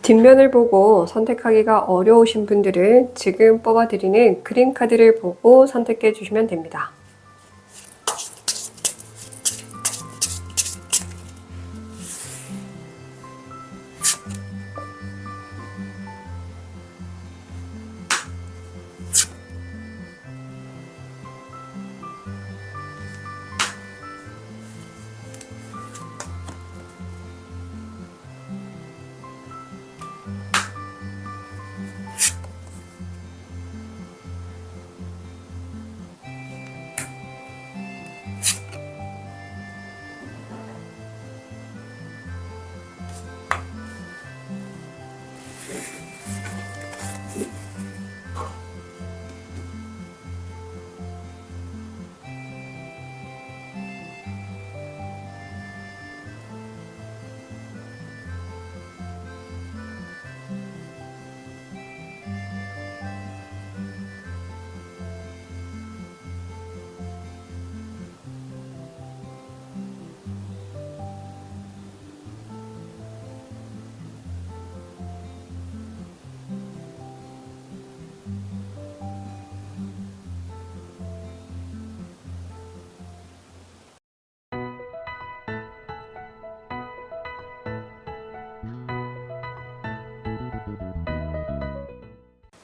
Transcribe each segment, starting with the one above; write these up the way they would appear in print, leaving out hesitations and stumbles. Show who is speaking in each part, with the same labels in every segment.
Speaker 1: 뒷면을 보고 선택하기가 어려우신 분들은 지금 뽑아드리는 그림 카드를 보고 선택해 주시면 됩니다.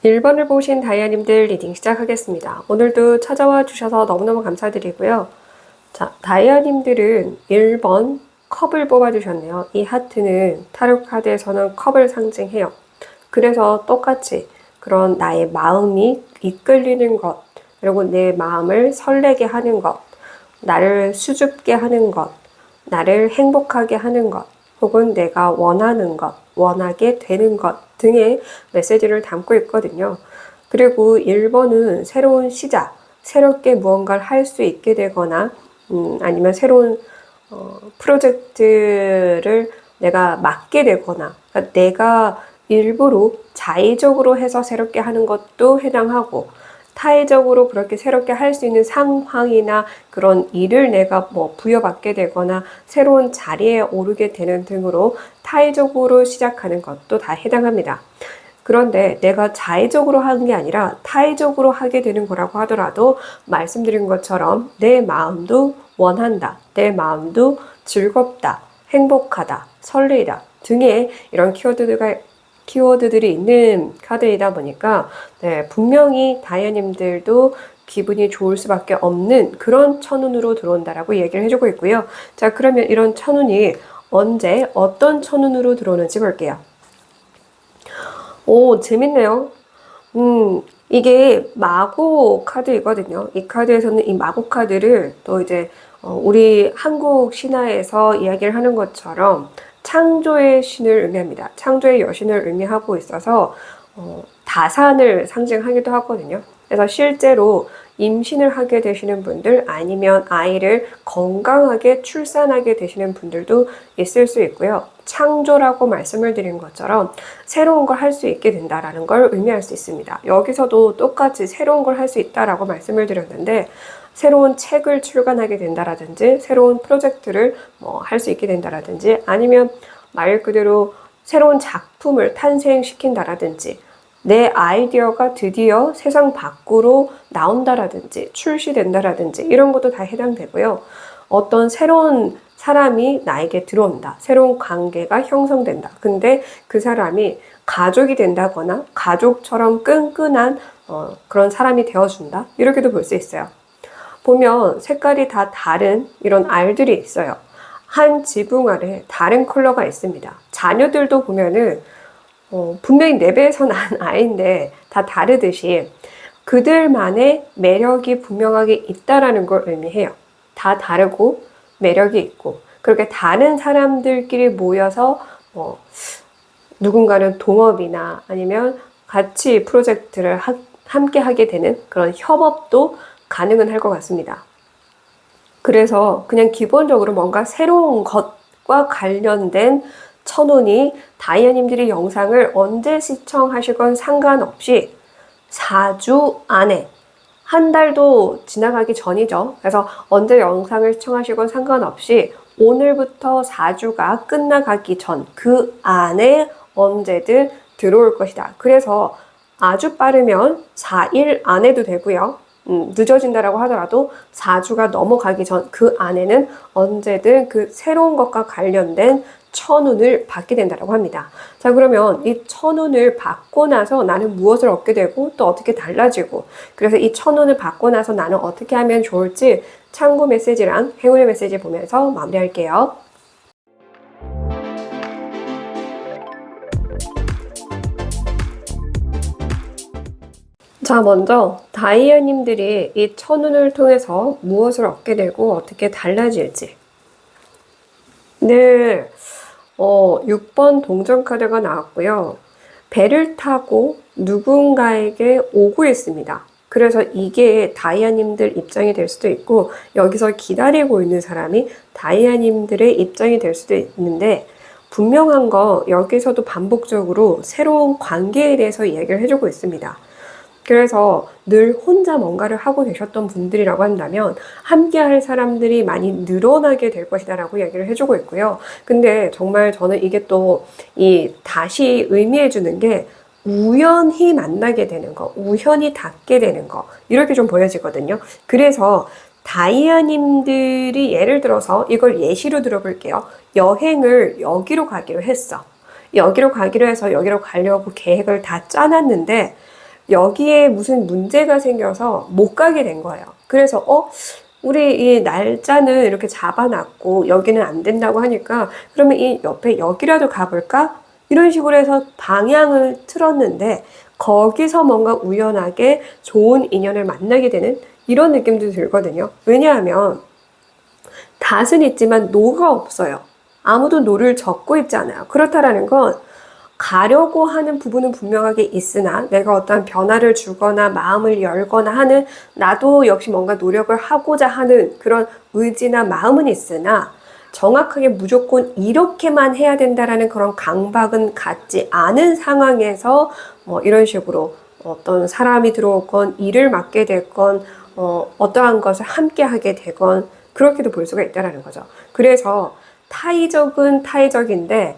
Speaker 1: 일 번을 보신 다이아님들 리딩 시작하겠습니다. 오늘도 찾아와 주셔서 너무너무 감사드리고요. 자, 다이아님들은 1번 컵을 뽑아주셨네요. 이 하트는 타로 카드에서는 컵을 상징해요. 그래서 똑같이 그런 나의 마음이 이끌리는 것, 그리고 내 마음을 설레게 하는 것, 나를 수줍게 하는 것, 나를 행복하게 하는 것, 혹은 내가 원하는 것, 원하게 되는 것 등의 메시지를 담고 있거든요. 그리고 1번은 새로운 시작, 새롭게 무언가를 할 수 있게 되거나 아니면 새로운 프로젝트를 내가 맡게 되거나, 그러니까 내가 일부러 자의적으로 해서 새롭게 하는 것도 해당하고, 타의적으로 그렇게 새롭게 할 수 있는 상황이나 그런 일을 내가 부여받게 되거나 새로운 자리에 오르게 되는 등으로 타의적으로 시작하는 것도 다 해당합니다. 그런데 내가 자의적으로 하는 게 아니라 타의적으로 하게 되는 거라고 하더라도 말씀드린 것처럼 내 마음도 원한다, 내 마음도 즐겁다, 행복하다, 설레이다 등의 이런 키워드들이 있는 카드이다 보니까 분명히 다이아님들도 기분이 좋을 수밖에 없는 그런 천운으로 들어온다라고 얘기를 해주고 있고요. 자, 그러면 이런 천운이 언제 어떤 천운으로 들어오는지 볼게요. 오, 재밌네요. 이게 마고 카드이거든요. 이 카드에서는 이 마고 카드를 또 이제 우리 한국 신화에서 이야기를 하는 것처럼 창조의 신을 의미합니다. 창조의 여신을 의미하고 있어서 다산을 상징하기도 하거든요. 그래서 실제로 임신을 하게 되시는 분들, 아니면 아이를 건강하게 출산하게 되시는 분들도 있을 수 있고요. 창조라고 말씀을 드린 것처럼 새로운 걸 할 수 있게 된다라는 걸 의미할 수 있습니다. 여기서도 똑같이 새로운 걸 할 수 있다라고 말씀을 드렸는데, 새로운 책을 출간하게 된다라든지 새로운 프로젝트를 할 수 있게 된다라든지, 아니면 말 그대로 새로운 작품을 탄생시킨다라든지, 내 아이디어가 드디어 세상 밖으로 나온다라든지 출시된다라든지 이런 것도 다 해당되고요. 어떤 새로운 사람이 나에게 들어온다, 새로운 관계가 형성된다. 근데 그 사람이 가족이 된다거나 가족처럼 끈끈한 그런 사람이 되어준다, 이렇게도 볼 수 있어요. 보면 색깔이 다 다른 이런 알들이 있어요. 한 지붕 아래 다른 컬러가 있습니다. 자녀들도 보면은 분명히 내 배에서 난 아이인데 다 다르듯이 그들만의 매력이 분명하게 있다라는 걸 의미해요. 다 다르고 매력이 있고, 그렇게 다른 사람들끼리 모여서 누군가는 동업이나 아니면 같이 프로젝트를 함께 하게 되는 그런 협업도 가능은 할 것 같습니다. 그래서 그냥 기본적으로 뭔가 새로운 것과 관련된 천운이 다이아님들이 영상을 언제 시청하시건 상관없이 4주 안에, 한 달도 지나가기 전이죠. 그래서 언제 영상을 시청하시건 상관없이 오늘부터 4주가 끝나가기 전 그 안에 언제든 들어올 것이다. 그래서 아주 빠르면 4일 안에도 되고요. 늦어진다라고 하더라도 4주가 넘어가기 전 그 안에는 언제든 그 새로운 것과 관련된 천운을 받게 된다고 합니다. 자, 그러면 이 천운을 받고 나서 나는 무엇을 얻게 되고 또 어떻게 달라지고, 그래서 이 천운을 받고 나서 나는 어떻게 하면 좋을지 참고 메시지랑 행운의 메시지 보면서 마무리할게요. 자, 먼저 다이아님들이 이 천운을 통해서 무엇을 얻게 되고 어떻게 달라질지. 네, 6번 동전 카드가 나왔고요. 배를 타고 누군가에게 오고 있습니다. 그래서 이게 다이아님들 입장이 될 수도 있고, 여기서 기다리고 있는 사람이 다이아님들의 입장이 될 수도 있는데, 분명한 거 여기서도 반복적으로 새로운 관계에 대해서 이야기를 해주고 있습니다. 그래서 늘 혼자 뭔가를 하고 계셨던 분들이라고 한다면 함께 할 사람들이 많이 늘어나게 될 것이다 라고 얘기를 해주고 있고요. 근데 정말 저는 이게 또 다시 의미해 주는 게 우연히 만나게 되는 거, 우연히 닿게 되는 거, 이렇게 좀 보여지거든요. 그래서 다이아님들이 예를 들어서 이걸 예시로 들어볼게요. 여행을 여기로 가기로 했어. 여기로 가기로 해서 여기로 가려고 계획을 다 짜놨는데 여기에 무슨 문제가 생겨서 못 가게 된 거예요. 그래서 우리 이 날짜는 이렇게 잡아놨고 여기는 안 된다고 하니까 그러면 이 옆에 여기라도 가볼까? 이런 식으로 해서 방향을 틀었는데 거기서 뭔가 우연하게 좋은 인연을 만나게 되는 이런 느낌도 들거든요. 왜냐하면 닷은 있지만 노가 없어요. 아무도 노를 적고 있지 않아요. 그렇다라는 건 가려고 하는 부분은 분명하게 있으나 내가 어떤 변화를 주거나 마음을 열거나 하는 나도 역시 뭔가 노력을 하고자 하는 그런 의지나 마음은 있으나 정확하게 무조건 이렇게만 해야 된다라는 그런 강박은 갖지 않은 상황에서 이런 식으로 어떤 사람이 들어오건 일을 맡게 됐건 어떠한 것을 함께 하게 되건 그렇게도 볼 수가 있다는 거죠. 그래서 타의적은 타의적인데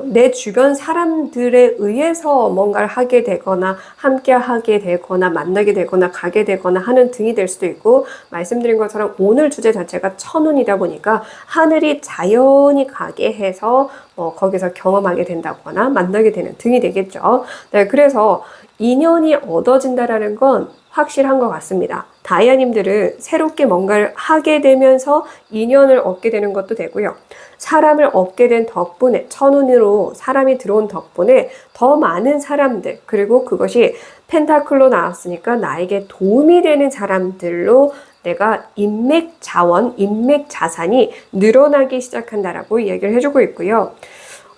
Speaker 1: 내 주변 사람들에 의해서 뭔가를 하게 되거나 함께 하게 되거나 만나게 되거나 가게 되거나 하는 등이 될 수도 있고, 말씀드린 것처럼 오늘 주제 자체가 천운이다 보니까 하늘이 자연히 가게 해서 거기서 경험하게 된다거나 만나게 되는 등이 되겠죠. 네, 그래서 인연이 얻어진다라는 건 확실한 것 같습니다. 다이아님들은 새롭게 뭔가를 하게 되면서 인연을 얻게 되는 것도 되고요. 사람을 얻게 된 덕분에, 천운으로 사람이 들어온 덕분에 더 많은 사람들, 그리고 그것이 펜타클로 나왔으니까 나에게 도움이 되는 사람들로 내가 인맥 자원, 인맥 자산이 늘어나기 시작한다라고 얘기를 해주고 있고요.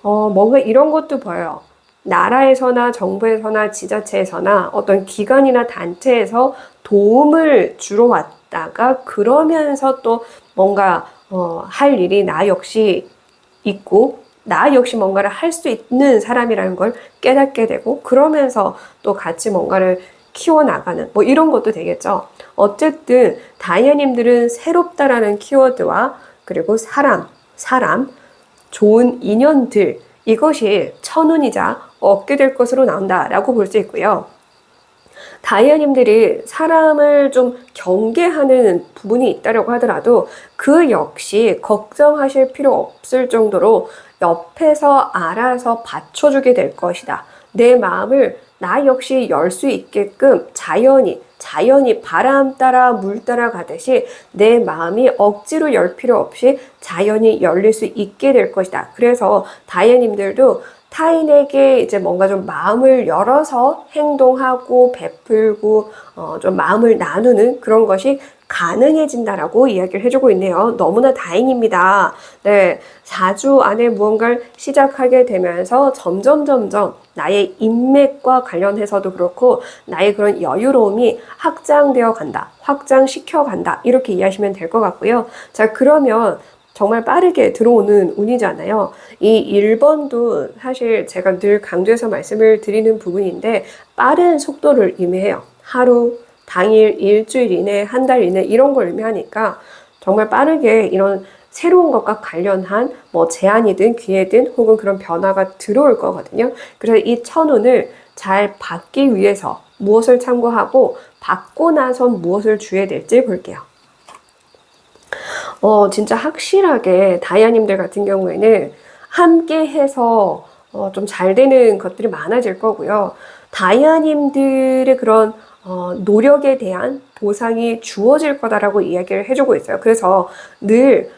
Speaker 1: 뭔가 이런 것도 보여요. 나라에서나 정부에서나 지자체에서나 어떤 기관이나 단체에서 도움을 주러 왔다가 그러면서 또 뭔가 할 일이 나 역시 있고 나 역시 뭔가를 할 수 있는 사람이라는 걸 깨닫게 되고 그러면서 또 같이 뭔가를 키워나가는 이런 것도 되겠죠. 어쨌든 다이아님들은 새롭다라는 키워드와 그리고 사람, 좋은 인연들 이것이 천운이자 얻게 될 것으로 나온다라고 볼 수 있고요. 다이아님들이 사람을 좀 경계하는 부분이 있다고 하더라도 그 역시 걱정하실 필요 없을 정도로 옆에서 알아서 받쳐주게 될 것이다. 내 마음을 나 역시 열 수 있게끔 자연히 바람 따라 물 따라 가듯이 내 마음이 억지로 열 필요 없이 자연히 열릴 수 있게 될 것이다. 그래서 다이아님들도 타인에게 이제 뭔가 좀 마음을 열어서 행동하고 베풀고 좀 마음을 나누는 그런 것이 가능해진다라고 이야기를 해주고 있네요. 너무나 다행입니다. 네, 4주 안에 무언가를 시작하게 되면서 점점 나의 인맥과 관련해서도 그렇고 나의 그런 여유로움이 확장되어 간다, 확장시켜 간다 이렇게 이해하시면 될 것 같고요. 자, 그러면 정말 빠르게 들어오는 운이잖아요. 이 1번도 사실 제가 늘 강조해서 말씀을 드리는 부분인데 빠른 속도를 의미해요. 하루, 당일, 일주일 이내, 한 달 이내 이런 걸 의미하니까 정말 빠르게 이런 새로운 것과 관련한 뭐 제안이든 기회든 혹은 그런 변화가 들어올 거거든요. 그래서 이 천운을 잘 받기 위해서 무엇을 참고하고 받고 나선 무엇을 주어야 될지 볼게요. 진짜 확실하게 다이아님들 같은 경우에는 함께 해서 좀 잘 되는 것들이 많아질 거고요. 다이아님들의 그런 노력에 대한 보상이 주어질 거다라고 이야기를 해주고 있어요. 그래서 늘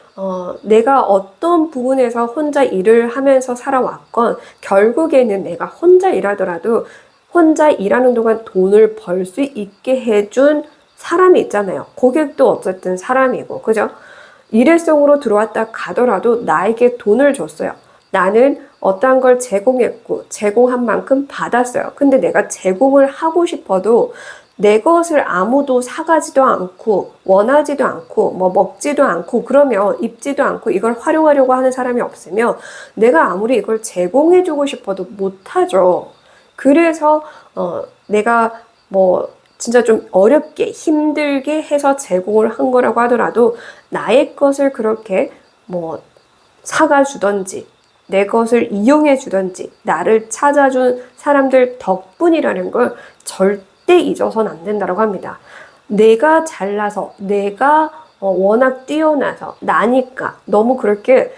Speaker 1: 내가 어떤 부분에서 혼자 일을 하면서 살아왔건 결국에는 내가 혼자 일하더라도 혼자 일하는 동안 돈을 벌 수 있게 해준 사람이 있잖아요. 고객도 어쨌든 사람이고, 그죠? 일회성으로 들어왔다 가더라도 나에게 돈을 줬어요. 나는 어떠한 걸 제공했고 제공한 만큼 받았어요. 근데 내가 제공을 하고 싶어도 내 것을 아무도 사가지도 않고 원하지도 않고 뭐 먹지도 않고 그러면 입지도 않고 이걸 활용하려고 하는 사람이 없으면 내가 아무리 이걸 제공해주고 싶어도 못하죠. 그래서 내가 뭐 진짜 좀 어렵게 힘들게 해서 제공을 한 거라고 하더라도 나의 것을 그렇게 뭐 사가주던지 내 것을 이용해 주던지 나를 찾아준 사람들 덕분이라는 걸 절대 잊어서는 안 된다고 합니다. 내가 잘나서 내가 워낙 뛰어나서 나니까 너무 그렇게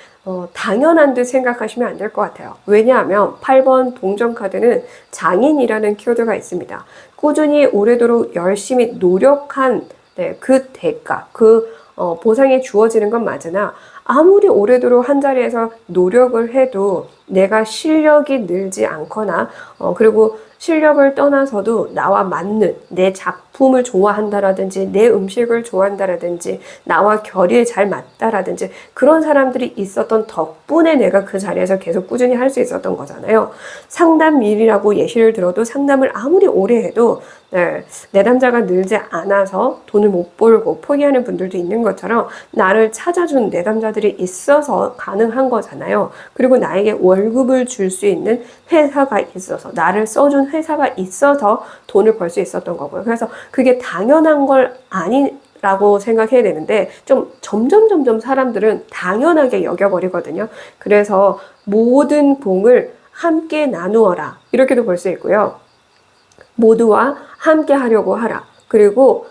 Speaker 1: 당연한 듯 생각하시면 안 될 것 같아요. 왜냐하면 8번 동전카드는 장인이라는 키워드가 있습니다. 꾸준히 오래도록 열심히 노력한 그 대가, 그 보상이 주어지는 건 맞으나 아무리 오래도록 한 자리에서 노력을 해도 내가 실력이 늘지 않거나 그리고 실력을 떠나서도 나와 맞는 내 작품을 좋아한다라든지 내 음식을 좋아한다라든지 나와 결이 잘 맞다라든지 그런 사람들이 있었던 덕분에 내가 그 자리에서 계속 꾸준히 할 수 있었던 거잖아요. 상담일이라고 예시를 들어도 상담을 아무리 오래 해도 내담자가 늘지 않아서 돈을 못 벌고 포기하는 분들도 있는 것처럼 나를 찾아준 내담자들이 있어서 가능한 거잖아요. 그리고 나에게 월급을 줄 수 있는 회사가 있어서 나를 써준 회사가 있어서 돈을 벌 수 있었던 거고요. 그래서 그게 당연한 걸 아니라고 생각해야 되는데 좀 점점 사람들은 당연하게 여겨버리거든요. 그래서 모든 공을 함께 나누어라 이렇게도 볼 수 있고요. 모두와 함께 하려고 하라. 그리고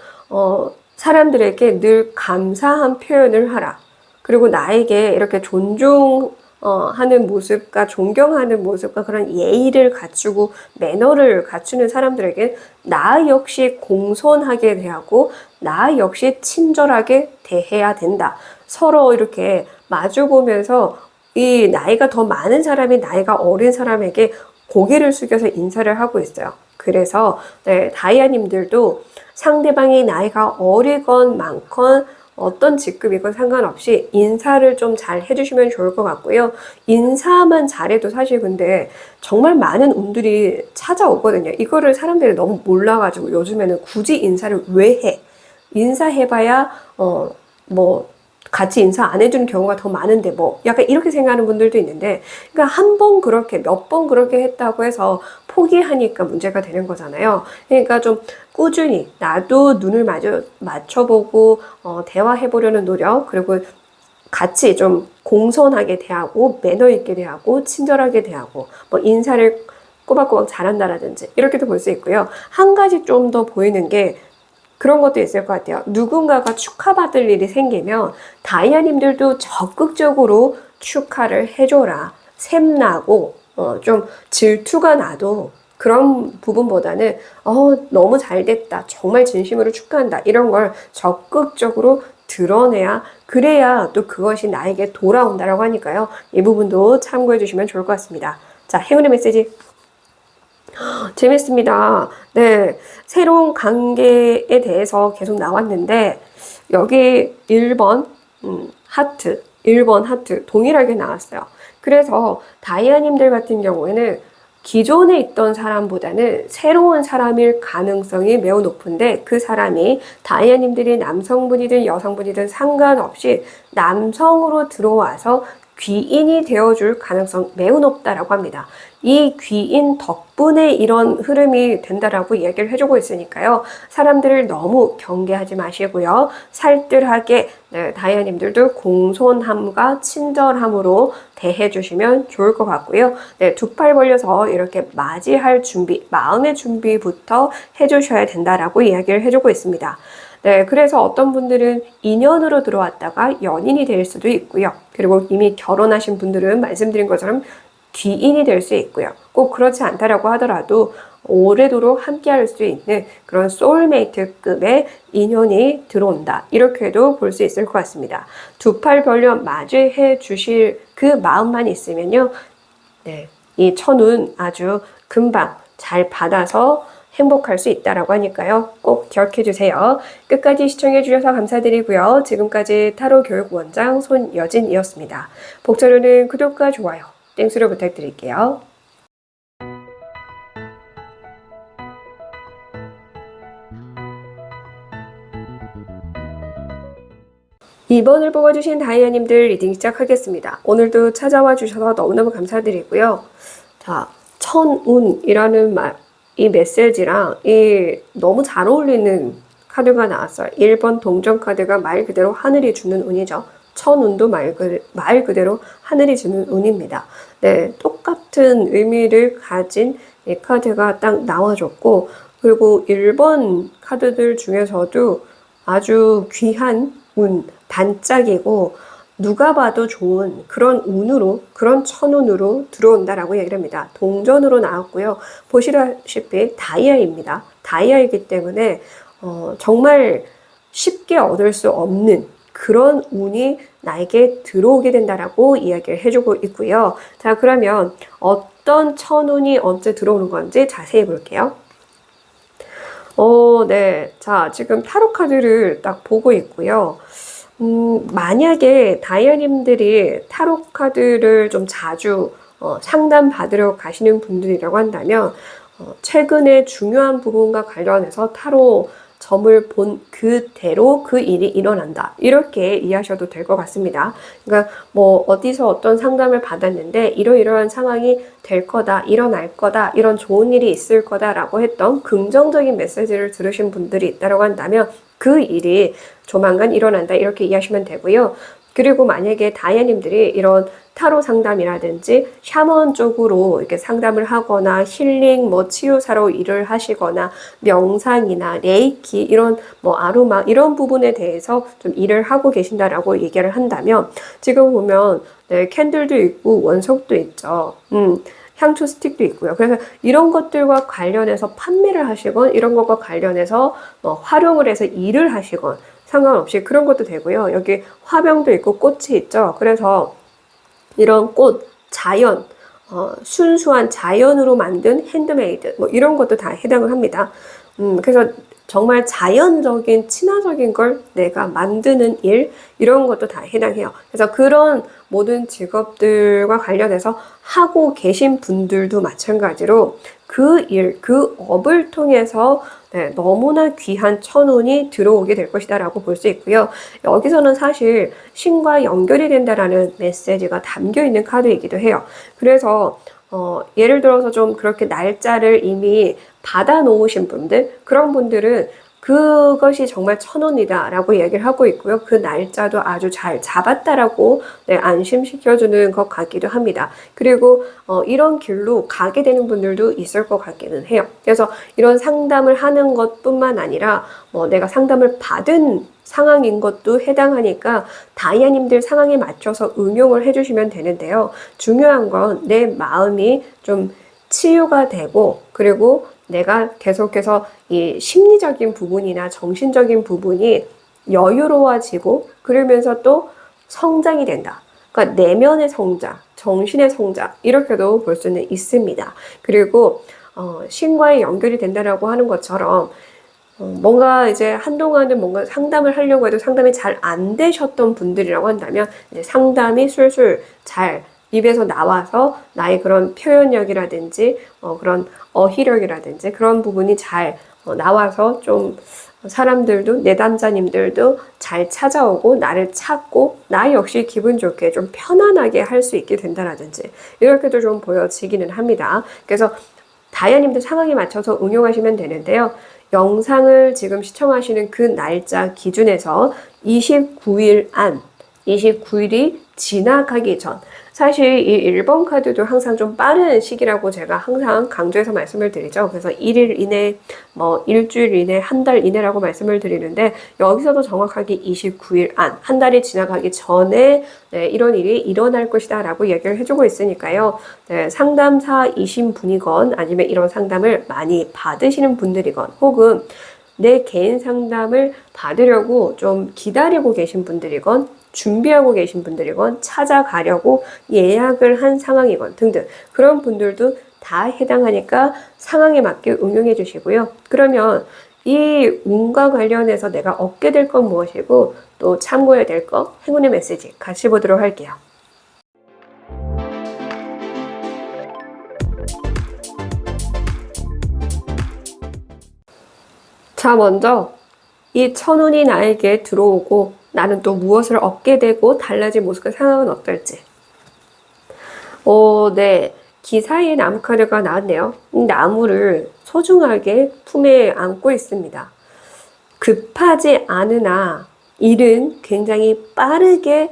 Speaker 1: 사람들에게 늘 감사한 표현을 하라. 그리고 나에게 이렇게 존중하는 모습과 존경하는 모습과 그런 예의를 갖추고 매너를 갖추는 사람들에게 나 역시 공손하게 대하고 나 역시 친절하게 대해야 된다. 서로 이렇게 마주보면서 이 나이가 더 많은 사람이 나이가 어린 사람에게 고개를 숙여서 인사를 하고 있어요. 그래서 다이아님들도 상대방이 나이가 어리건 많건 어떤 직급이건 상관없이 인사를 좀 잘 해주시면 좋을 것 같고요. 인사만 잘해도 사실 근데 정말 많은 운들이 찾아오거든요. 이거를 사람들이 너무 몰라가지고 요즘에는 굳이 인사를 왜 해? 인사해봐야 뭐 같이 인사 안 해주는 경우가 더 많은데 뭐 약간 이렇게 생각하는 분들도 있는데 그러니까 한 번 그렇게 몇 번 그렇게 했다고 해서 포기하니까 문제가 되는 거잖아요. 그러니까 좀 꾸준히 나도 눈을 맞춰보고 대화해보려는 노력 그리고 같이 좀 공손하게 대하고 매너 있게 대하고 친절하게 대하고 뭐 인사를 꼬박꼬박 잘한다라든지 이렇게도 볼 수 있고요. 한 가지 좀 더 보이는 게 그런 것도 있을 것 같아요. 누군가가 축하받을 일이 생기면 다이아님들도 적극적으로 축하를 해줘라. 샘나고 좀 질투가 나도 그런 부분보다는 너무 잘 됐다. 정말 진심으로 축하한다. 이런 걸 적극적으로 드러내야 그래야 또 그것이 나에게 돌아온다라고 하니까요. 이 부분도 참고해 주시면 좋을 것 같습니다. 자, 행운의 메시지. 재밌습니다. 네. 새로운 관계에 대해서 계속 나왔는데, 여기 1번, 하트, 1번 하트, 동일하게 나왔어요. 그래서 다이아님들 같은 경우에는 기존에 있던 사람보다는 새로운 사람일 가능성이 매우 높은데 그 사람이 다이아님들이 남성분이든 여성분이든 상관없이 남성으로 들어와서 귀인이 되어줄 가능성 매우 높다라고 합니다. 이 귀인 덕분에 이런 흐름이 된다라고 이야기를 해주고 있으니까요. 사람들을 너무 경계하지 마시고요. 살뜰하게 다이아님들도 공손함과 친절함으로 대해주시면 좋을 것 같고요. 두 팔 벌려서 이렇게 맞이할 준비, 마음의 준비부터 해주셔야 된다라고 이야기를 해주고 있습니다. 그래서 어떤 분들은 인연으로 들어왔다가 연인이 될 수도 있고요. 그리고 이미 결혼하신 분들은 말씀드린 것처럼 귀인이 될 수 있고요. 꼭 그렇지 않다라고 하더라도 오래도록 함께 할 수 있는 그런 소울메이트급의 인연이 들어온다. 이렇게도 볼 수 있을 것 같습니다. 두 팔 벌려 맞이해 주실 그 마음만 있으면요. 이 천운 아주 금방 잘 받아서 행복할 수 있다라고 하니까요. 꼭 기억해 주세요. 끝까지 시청해 주셔서 감사드리고요. 지금까지 타로 교육 원장 손여진이었습니다. 복자료는 구독과 좋아요, 땡수를 부탁드릴게요. 이번을 뽑아주신 다이아님들 리딩 시작하겠습니다. 오늘도 찾아와 주셔서 너무너무 감사드리고요. 자, 천운이라는 말, 이 메시지랑 너무 잘 어울리는 카드가 나왔어요. 1번 동전 카드가 말 그대로 하늘이 주는 운이죠. 천운도 말 그대로 하늘이 주는 운입니다. 똑같은 의미를 가진 이 카드가 딱 나와줬고, 그리고 1번 카드들 중에서도 아주 귀한 운, 반짝이고 누가 봐도 좋은 그런 운으로, 그런 천운으로 들어온다라고 얘기를 합니다. 동전으로 나왔고요. 보시다시피 다이아입니다. 다이아이기 때문에 정말 쉽게 얻을 수 없는 그런 운이 나에게 들어오게 된다라고 이야기를 해주고 있고요. 자, 그러면 어떤 천운이 언제 들어오는 건지 자세히 볼게요. 자, 지금 타로 카드를 딱 보고 있고요. 만약에 다이아님들이 타로 카드를 좀 자주 상담 받으러 가시는 분들이라고 한다면 최근에 중요한 부분과 관련해서 타로 점을 본 그대로 그 일이 일어난다. 이렇게 이해하셔도 될 것 같습니다. 그러니까 뭐 어디서 어떤 상담을 받았는데 이러이러한 상황이 될 거다, 일어날 거다, 이런 좋은 일이 있을 거다라고 했던 긍정적인 메시지를 들으신 분들이 있다고 한다면 그 일이 조만간 일어난다. 이렇게 이해하시면 되고요. 그리고 만약에 다이아님들이 이런 타로 상담이라든지 샤먼 쪽으로 이렇게 상담을 하거나 힐링, 치유사로 일을 하시거나 명상이나 레이키 이런 아로마 이런 부분에 대해서 좀 일을 하고 계신다라고 얘기를 한다면 지금 보면 캔들도 있고 원석도 있죠. 향초 스틱도 있고요. 그래서 이런 것들과 관련해서 판매를 하시건 이런 것과 관련해서 활용을 해서 일을 하시건 상관없이 그런 것도 되고요. 여기 화병도 있고 꽃이 있죠. 그래서 이런 꽃, 자연, 순수한 자연으로 만든 핸드메이드 이런 것도 다 해당을 합니다. 그래서 정말 자연적인 친화적인 걸 내가 만드는 일 이런 것도 다 해당해요. 그래서 그런 모든 직업들과 관련해서 하고 계신 분들도 마찬가지로 그 일, 그 업을 통해서 너무나 귀한 천운이 들어오게 될 것이다 라고 볼 수 있고요. 여기서는 사실 신과 연결이 된다라는 메시지가 담겨 있는 카드이기도 해요. 그래서 예를 들어서 좀 그렇게 날짜를 이미 받아 놓으신 분들, 그런 분들은 그것이 정말 천운이다 라고 얘기를 하고 있고요. 그 날짜도 아주 잘 잡았다라고 안심시켜주는 것 같기도 합니다. 그리고 이런 길로 가게 되는 분들도 있을 것 같기는 해요. 그래서 이런 상담을 하는 것뿐만 아니라 내가 상담을 받은 상황인 것도 해당하니까 다이아님들 상황에 맞춰서 응용을 해주시면 되는데요. 중요한 건 내 마음이 좀 치유가 되고 그리고 내가 계속해서 이 심리적인 부분이나 정신적인 부분이 여유로워지고 그러면서 또 성장이 된다. 그러니까 내면의 성장, 정신의 성장 이렇게도 볼 수는 있습니다. 그리고 신과의 연결이 된다라고 하는 것처럼 뭔가 이제 한동안은 뭔가 상담을 하려고 해도 상담이 잘 안 되셨던 분들이라고 한다면 이제 상담이 술술 잘 입에서 나와서 나의 그런 표현력이라든지 그런 어휘력이라든지 그런 부분이 잘 나와서 좀 사람들도, 내담자님들도 잘 찾아오고 나를 찾고 나 역시 기분 좋게 좀 편안하게 할 수 있게 된다라든지 이렇게도 좀 보여지기는 합니다. 그래서 다이아님들 상황에 맞춰서 응용하시면 되는데요. 영상을 지금 시청하시는 그 날짜 기준에서 29일 안, 29일이 지나가기 전, 사실 이 1번 카드도 항상 좀 빠른 시기라고 제가 항상 강조해서 말씀을 드리죠. 그래서 1일 이내, 뭐 일주일 이내, 한 달 이내라고 말씀을 드리는데 여기서도 정확하게 29일 안, 한 달이 지나가기 전에 네, 이런 일이 일어날 것이다 라고 얘기를 해주고 있으니까요. 네, 상담사이신 분이건 아니면 이런 상담을 많이 받으시는 분들이건 혹은 내 개인 상담을 받으려고 좀 기다리고 계신 분들이건 준비하고 계신 분들이건 찾아가려고 예약을 한 상황이건 등등 그런 분들도 다 해당하니까 상황에 맞게 응용해 주시고요. 그러면 이 운과 관련해서 내가 얻게 될 건 무엇이고 또 참고해야 될 것, 행운의 메시지 같이 보도록 할게요. 자, 먼저 이 천운이 나에게 들어오고 나는 또 무엇을 얻게 되고 달라질 모습과 상황은 어떨지. 네. 기사의 나무 카드가 나왔네요. 이 나무를 소중하게 품에 안고 있습니다. 급하지 않으나 일은 굉장히 빠르게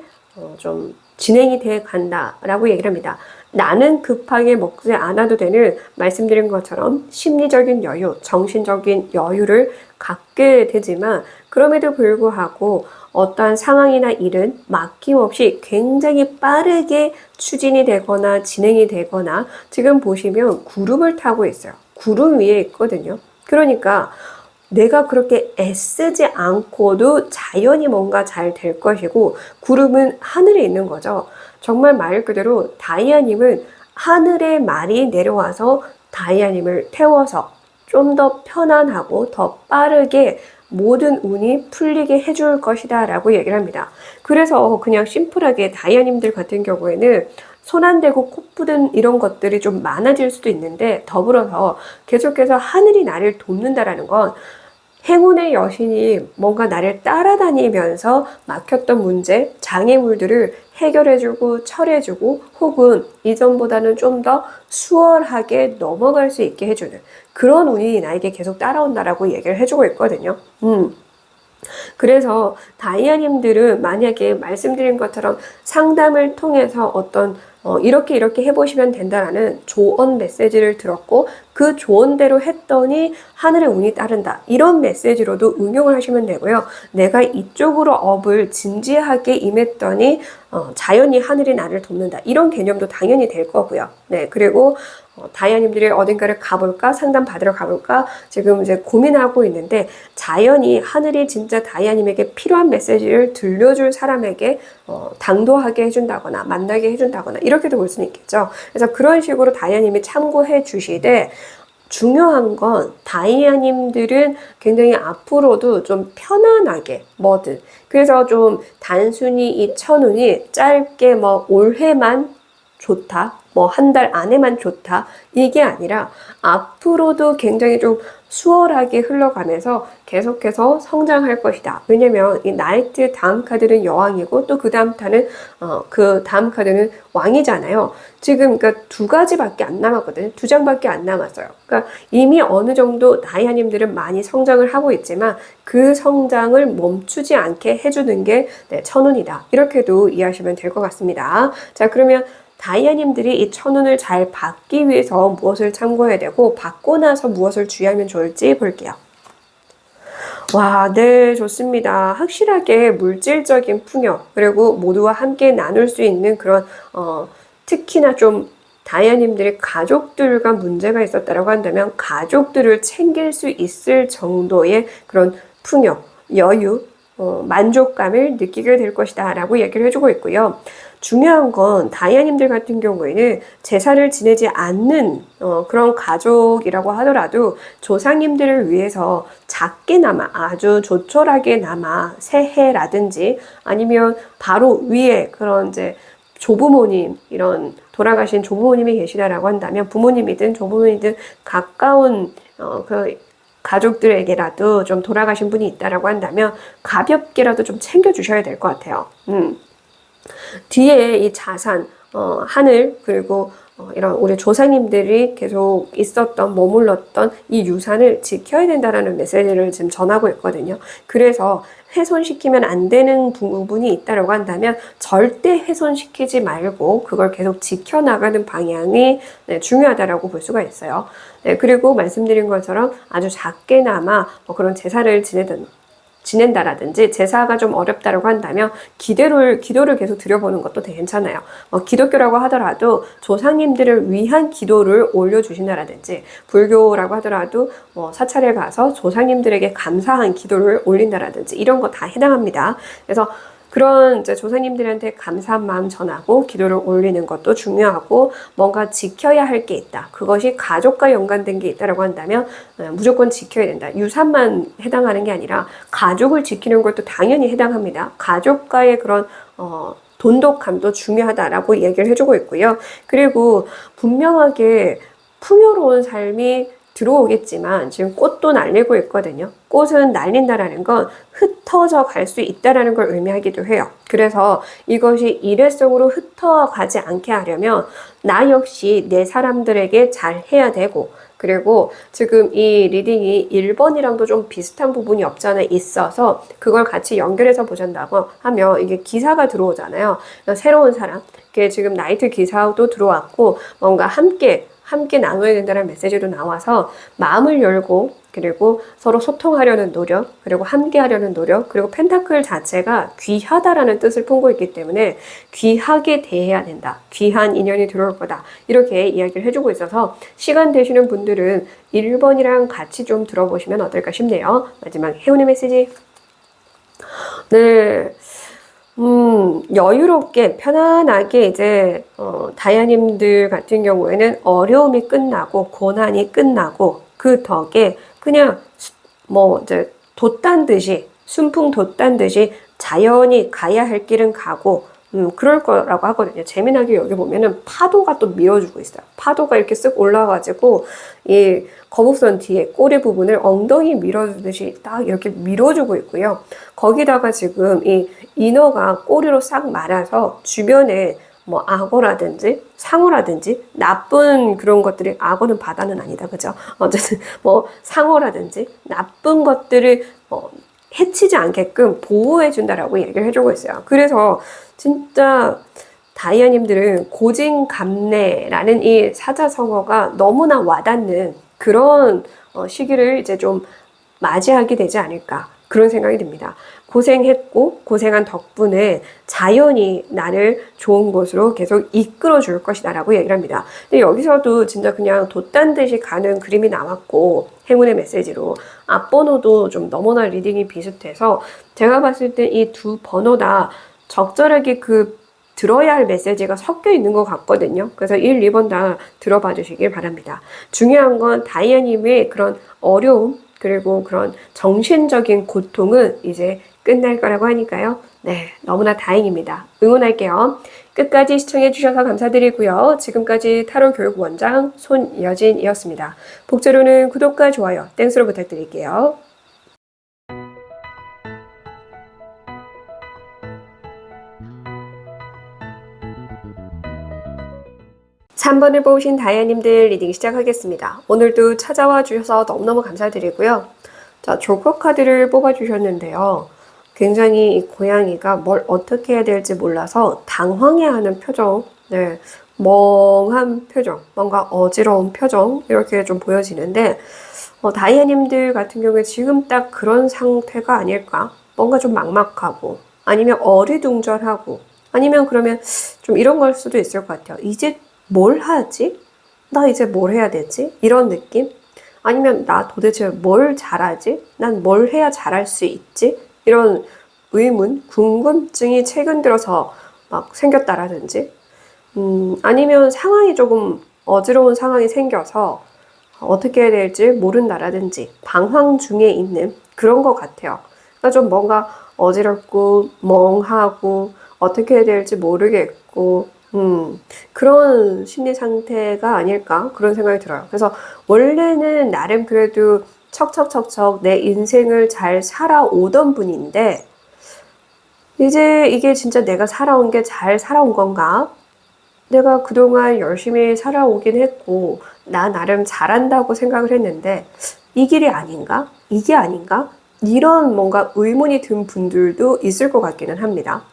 Speaker 1: 좀 진행이 돼 간다라고 얘기를 합니다. 나는 급하게 먹지 않아도 되는 말씀드린 것처럼 심리적인 여유, 정신적인 여유를 갖게 되지만 그럼에도 불구하고 어떠한 상황이나 일은 막힘없이 굉장히 빠르게 추진이 되거나 진행이 되거나 지금 보시면 구름을 타고 있어요. 구름 위에 있거든요. 그러니까 내가 그렇게 애쓰지 않고도 자연히 뭔가 잘 될 것이고 구름은 하늘에 있는 거죠. 정말 말 그대로 다이아님은 하늘의 말이 내려와서 다이아님을 태워서 좀 더 편안하고 더 빠르게 모든 운이 풀리게 해줄 것이다 라고 얘기를 합니다. 그래서 그냥 심플하게 다이아님들 같은 경우에는 손 안 대고 코 푸든 이런 것들이 좀 많아질 수도 있는데 더불어서 계속해서 하늘이 나를 돕는다라는 건 행운의 여신이 뭔가 나를 따라다니면서 막혔던 문제, 장애물들을 해결해주고 철해주고 혹은 이전보다는 좀 더 수월하게 넘어갈 수 있게 해주는 그런 운이 나에게 계속 따라온다라고 얘기를 해주고 있거든요. 그래서 다이아님들은 만약에 말씀드린 것처럼 상담을 통해서 어떤 이렇게 해보시면 된다라는 조언 메시지를 들었고 그 조언대로 했더니 하늘의 운이 따른다. 이런 메시지로도 응용을 하시면 되고요. 내가 이쪽으로 업을 진지하게 임했더니 자연히 하늘이 나를 돕는다. 이런 개념도 당연히 될 거고요. 네, 그리고 다이아님들이 어딘가를 가볼까? 상담 받으러 가볼까? 지금 이제 고민하고 있는데 자연히 하늘이 진짜 다이아님에게 필요한 메시지를 들려줄 사람에게 당도하게 해준다거나 만나게 해준다거나 이렇게도 볼 수는 있겠죠. 그래서 그런 식으로 다이아님이 참고해 주시되 중요한 건 다이아님들은 굉장히 앞으로도 좀 편안하게 뭐든 그래서 좀 단순히 이 천운이 짧게 뭐 올해만 좋다 뭐 한 달 안에만 좋다 이게 아니라 앞으로도 굉장히 좀 수월하게 흘러가면서 계속해서 성장할 것이다. 왜냐면 이 나이트 다음 카드는 여왕이고 또 그 다음 카드는 왕이잖아요. 지금 그러니까 두 가지밖에 안 남았거든요. 두 장밖에 안 남았어요. 그러니까 이미 어느 정도 다이아님들은 많이 성장을 하고 있지만 그 성장을 멈추지 않게 해주는 게 천운이다. 이렇게도 이해하시면 될 것 같습니다. 자, 그러면 다이아님들이 이 천운을 잘 받기 위해서 무엇을 참고해야 되고 받고 나서 무엇을 주의하면 좋을지 볼게요. 와, 네, 좋습니다. 확실하게 물질적인 풍요 그리고 모두와 함께 나눌 수 있는 그런 특히나 좀 다이아님들의 가족들과 문제가 있었다라고 한다면 가족들을 챙길 수 있을 정도의 그런 풍요, 여유, 만족감을 느끼게 될 것이다 라고 얘기를 해주고 있고요. 중요한 건 다이아님들 같은 경우에는 제사를 지내지 않는 그런 가족이라고 하더라도 조상님들을 위해서 작게나마 아주 조촐하게나마 새해라든지 아니면 바로 위에 그런 이제 조부모님 이런 돌아가신 조부모님이 계시다라고 한다면 부모님이든 조부모님이든 가까운 그 가족들에게라도 좀 돌아가신 분이 있다라고 한다면 가볍게라도 좀 챙겨주셔야 될 것 같아요. 뒤에 이 자산, 하늘, 그리고 이런 우리 조상님들이 계속 있었던, 머물렀던 이 유산을 지켜야 된다라는 메시지를 지금 전하고 있거든요. 그래서 훼손시키면 안 되는 부분이 있다라고 한다면 절대 훼손시키지 말고 그걸 계속 지켜나가는 방향이 중요하다라고 볼 수가 있어요. 네, 그리고 말씀드린 것처럼 아주 작게나마 그런 제사를 지낸다라든지 제사가 좀 어렵다라고 한다면 기도를 계속 드려보는 것도 되게 괜찮아요. 기독교라고 하더라도 조상님들을 위한 기도를 올려주신다라든지 불교라고 하더라도 사찰에 가서 조상님들에게 감사한 기도를 올린다라든지 이런 거 다 해당합니다. 그래서 그런 이제 조상님들한테 감사한 마음 전하고 기도를 올리는 것도 중요하고 뭔가 지켜야 할 게 있다. 그것이 가족과 연관된 게 있다라고 한다면 무조건 지켜야 된다. 유산만 해당하는 게 아니라 가족을 지키는 것도 당연히 해당합니다. 가족과의 그런 돈독함도 중요하다라고 얘기를 해주고 있고요. 그리고 분명하게 풍요로운 삶이 들어오겠지만 지금 꽃도 날리고 있거든요. 꽃은 날린다라는 건 흩어져 갈 수 있다라는 걸 의미하기도 해요. 그래서 이것이 일회성으로 흩어가지 않게 하려면 나 역시 내 사람들에게 잘 해야 되고 그리고 지금 이 리딩이 1번이랑도 좀 비슷한 부분이 없지 않아 있어서 그걸 같이 연결해서 보신다고 하면 이게 기사가 들어오잖아요. 새로운 사람, 이게 지금 나이트 기사도 들어왔고 뭔가 함께 나눠야 된다는 메시지도 나와서 마음을 열고 그리고 서로 소통하려는 노력 그리고 함께 하려는 노력 그리고 펜타클 자체가 귀하다라는 뜻을 품고 있기 때문에 귀하게 대해야 된다. 귀한 인연이 들어올 거다. 이렇게 이야기를 해주고 있어서 시간 되시는 분들은 1번이랑 같이 좀 들어보시면 어떨까 싶네요. 마지막 혜운의 메시지. 네. 여유롭게 편안하게 이제 다야님들 같은 경우에는 어려움이 끝나고 고난이 끝나고 그 덕에 그냥 뭐 이제 돛단 듯이 순풍 돛단 듯이 자연히 가야 할 길은 가고 그럴 거라고 하거든요. 재미나게 여기 보면은 파도가 또 밀어주고 있어요. 파도가 이렇게 쓱 올라가지고 이 거북선 뒤에 꼬리 부분을 엉덩이 밀어주듯이 딱 이렇게 밀어주고 있고요. 거기다가 지금 이 인어가 꼬리로 싹 말아서 주변에 뭐 악어라든지 상어라든지 나쁜 그런 것들이 악어는 바다는 아니다 그죠? 어쨌든 뭐 상어라든지 나쁜 것들을 해치지 않게끔 보호해 준다라고 얘기를 해주고 있어요. 그래서 진짜 다이아님들은 고진감래라는 이 사자성어가 너무나 와닿는 그런 시기를 이제 좀 맞이하게 되지 않을까 그런 생각이 듭니다. 고생했고 고생한 덕분에 자연이 나를 좋은 곳으로 계속 이끌어 줄 것이다 라고 얘기를 합니다. 근데 여기서도 진짜 그냥 돛단 듯이 가는 그림이 나왔고 행운의 메시지로 앞번호도 좀 너무나 리딩이 비슷해서 제가 봤을 때 이 두 번호 다 적절하게 그 들어야 할 메시지가 섞여 있는 것 같거든요. 그래서 1, 2번 다 들어봐 주시길 바랍니다. 중요한 건 다이아님의 그런 어려움 그리고 그런 정신적인 고통은 이제 끝날 거라고 하니까요. 네, 너무나 다행입니다. 응원할게요. 끝까지 시청해 주셔서 감사드리고요. 지금까지 타로 교육 원장 손여진이었습니다. 복제로는 구독과 좋아요, 땡스로 부탁드릴게요. 3번을 뽑으신 다이아님들 리딩 시작하겠습니다. 오늘도 찾아와 주셔서 너무너무 감사드리고요. 자, 조커 카드를 뽑아주셨는데요. 굉장히 이 고양이가 뭘 어떻게 해야 될지 몰라서 당황해하는 표정, 네, 멍한 표정, 뭔가 어지러운 표정 이렇게 좀 보여지는데 다이아님들 같은 경우에 지금 딱 그런 상태가 아닐까? 뭔가 좀 막막하고 아니면 어리둥절하고 아니면 그러면 좀 이런 걸 수도 있을 것 같아요. 이제 뭘 하지? 나 이제 뭘 해야 되지? 이런 느낌? 아니면 나 도대체 뭘 잘하지? 난 뭘 해야 잘할 수 있지? 이런 의문, 궁금증이 최근 들어서 막 생겼다라든지 아니면 상황이 조금 어지러운 상황이 생겨서 어떻게 해야 될지 모른다라든지 방황 중에 있는 그런 것 같아요. 그러니까 좀 뭔가 어지럽고 멍하고 어떻게 해야 될지 모르겠고 그런 심리 상태가 아닐까 그런 생각이 들어요. 그래서 원래는 나름 그래도 척척척척 내 인생을 잘 살아오던 분인데 이제 이게 진짜 내가 살아온 게 잘 살아온 건가? 내가 그동안 열심히 살아오긴 했고 나 나름 잘한다고 생각을 했는데 이 길이 아닌가? 이게 아닌가? 이런 뭔가 의문이 든 분들도 있을 것 같기는 합니다.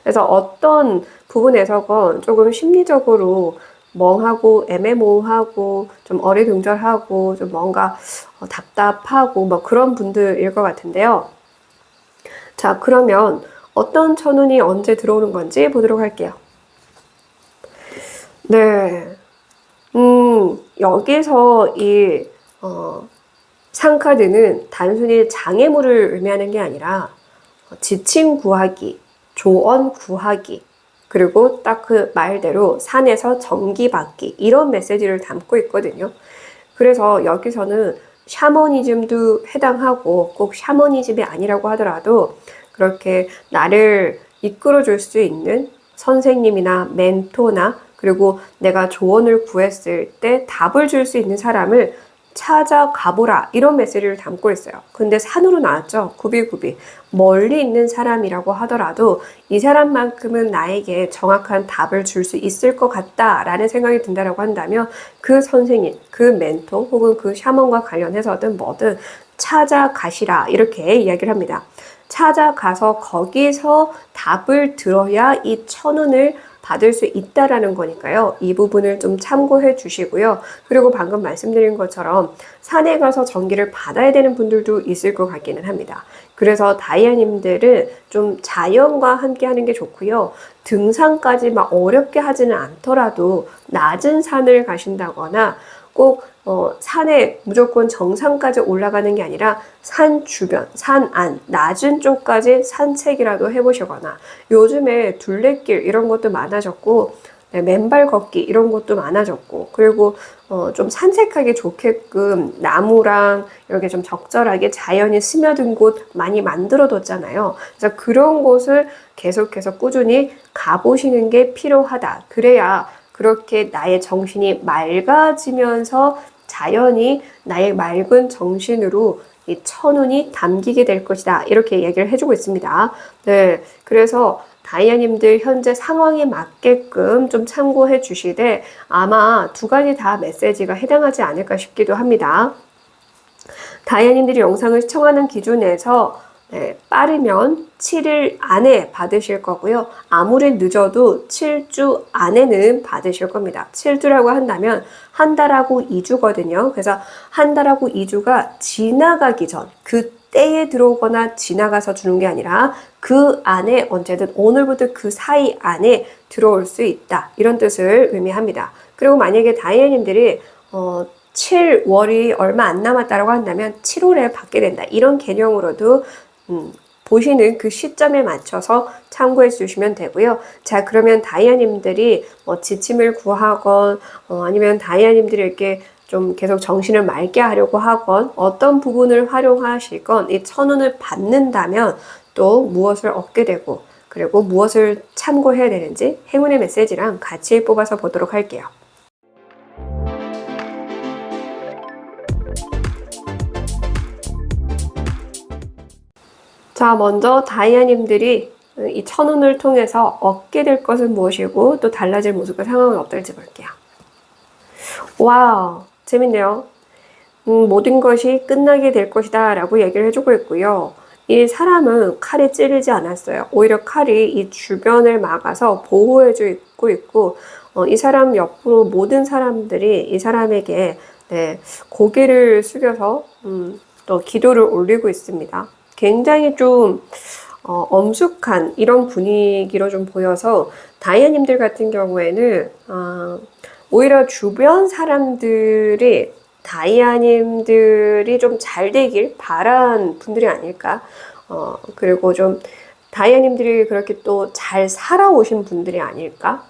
Speaker 1: 그래서 어떤 부분에서건 조금 심리적으로 멍하고 애매모호하고 좀 어리둥절하고 좀 뭔가 답답하고 뭐 그런 분들일 것 같은데요. 자, 그러면 어떤 천운이 언제 들어오는 건지 보도록 할게요. 네. 여기서 이, 상카드는 단순히 장애물을 의미하는 게 아니라 지침 구하기, 조언 구하기, 그리고 딱 그 말대로 산에서 전기 받기, 이런 메시지를 담고 있거든요. 그래서 여기서는 샤머니즘도 해당하고 꼭 샤머니즘이 아니라고 하더라도 그렇게 나를 이끌어 줄 수 있는 선생님이나 멘토나 그리고 내가 조언을 구했을 때 답을 줄 수 있는 사람을 찾아가보라, 이런 메시지를 담고 있어요. 근데 산으로 나왔죠. 구비구비. 멀리 있는 사람이라고 하더라도 이 사람만큼은 나에게 정확한 답을 줄 수 있을 것 같다라는 생각이 든다라고 한다면 그 선생님, 그 멘토 혹은 그 샤먼과 관련해서든 뭐든 찾아가시라, 이렇게 이야기를 합니다. 찾아가서 거기서 답을 들어야 이 천운을 받을 수 있다라는 거니까요. 이 부분을 좀 참고해 주시고요. 그리고 방금 말씀드린 것처럼 산에 가서 전기를 받아야 되는 분들도 있을 것 같기는 합니다. 그래서 다이아님들은 좀 자연과 함께 하는 게 좋고요. 등산까지 막 어렵게 하지는 않더라도 낮은 산을 가신다거나 꼭 산에 무조건 정상까지 올라가는 게 아니라 산 주변, 산 안, 낮은 쪽까지 산책이라도 해보시거나, 요즘에 둘레길 이런 것도 많아졌고, 네, 맨발 걷기 이런 것도 많아졌고, 그리고 좀 산책하기 좋게끔 나무랑 이렇게 좀 적절하게 자연이 스며든 곳 많이 만들어뒀잖아요. 그래서 그런 곳을 계속해서 꾸준히 가보시는 게 필요하다. 그래야 그렇게 나의 정신이 맑아지면서 자연이 나의 맑은 정신으로 이 천운이 담기게 될 것이다, 이렇게 얘기를 해주고 있습니다. 네, 그래서 다이아님들 현재 상황에 맞게끔 좀 참고해 주시되 아마 두 가지 다 메시지가 해당하지 않을까 싶기도 합니다. 다이아님들이 영상을 시청하는 기준에서 빠르면 7일 안에 받으실 거고요. 아무리 늦어도 7주 안에는 받으실 겁니다. 7주라고 한다면 한 달하고 2주거든요. 그래서 한 달하고 2주가 지나가기 전, 그 때에 들어오거나 지나가서 주는 게 아니라 그 안에 언제든 오늘부터 그 사이 안에 들어올 수 있다, 이런 뜻을 의미합니다. 그리고 만약에 다이아님들이 7월이 얼마 안 남았다고 한다면 7월에 받게 된다, 이런 개념으로도 보시는 그 시점에 맞춰서 참고해 주시면 되고요. 자, 그러면 다이아님들이 지침을 구하건 아니면 다이아님들이 이렇게 좀 계속 정신을 맑게 하려고 하건 어떤 부분을 활용하시건 이 천운을 받는다면 또 무엇을 얻게 되고 그리고 무엇을 참고해야 되는지 행운의 메시지랑 같이 뽑아서 보도록 할게요. 자, 먼저 다이아님들이 이 천운을 통해서 얻게 될 것은 무엇이고 또 달라질 모습과 상황은 어떨지 볼게요. 와우, 재밌네요. 모든 것이 끝나게 될 것이다 라고 얘기를 해주고 있고요. 이 사람은 칼에 찌르지 않았어요. 오히려 칼이 이 주변을 막아서 보호해주고 있고 이 사람 옆으로 모든 사람들이 이 사람에게 고개를 숙여서 또 기도를 올리고 있습니다. 굉장히 좀 엄숙한 이런 분위기로 좀 보여서 다이아님들 같은 경우에는 오히려 주변 사람들이 다이아님들이 좀 잘 되길 바란 분들이 아닐까. 그리고 좀 다이아님들이 그렇게 또 잘 살아오신 분들이 아닐까.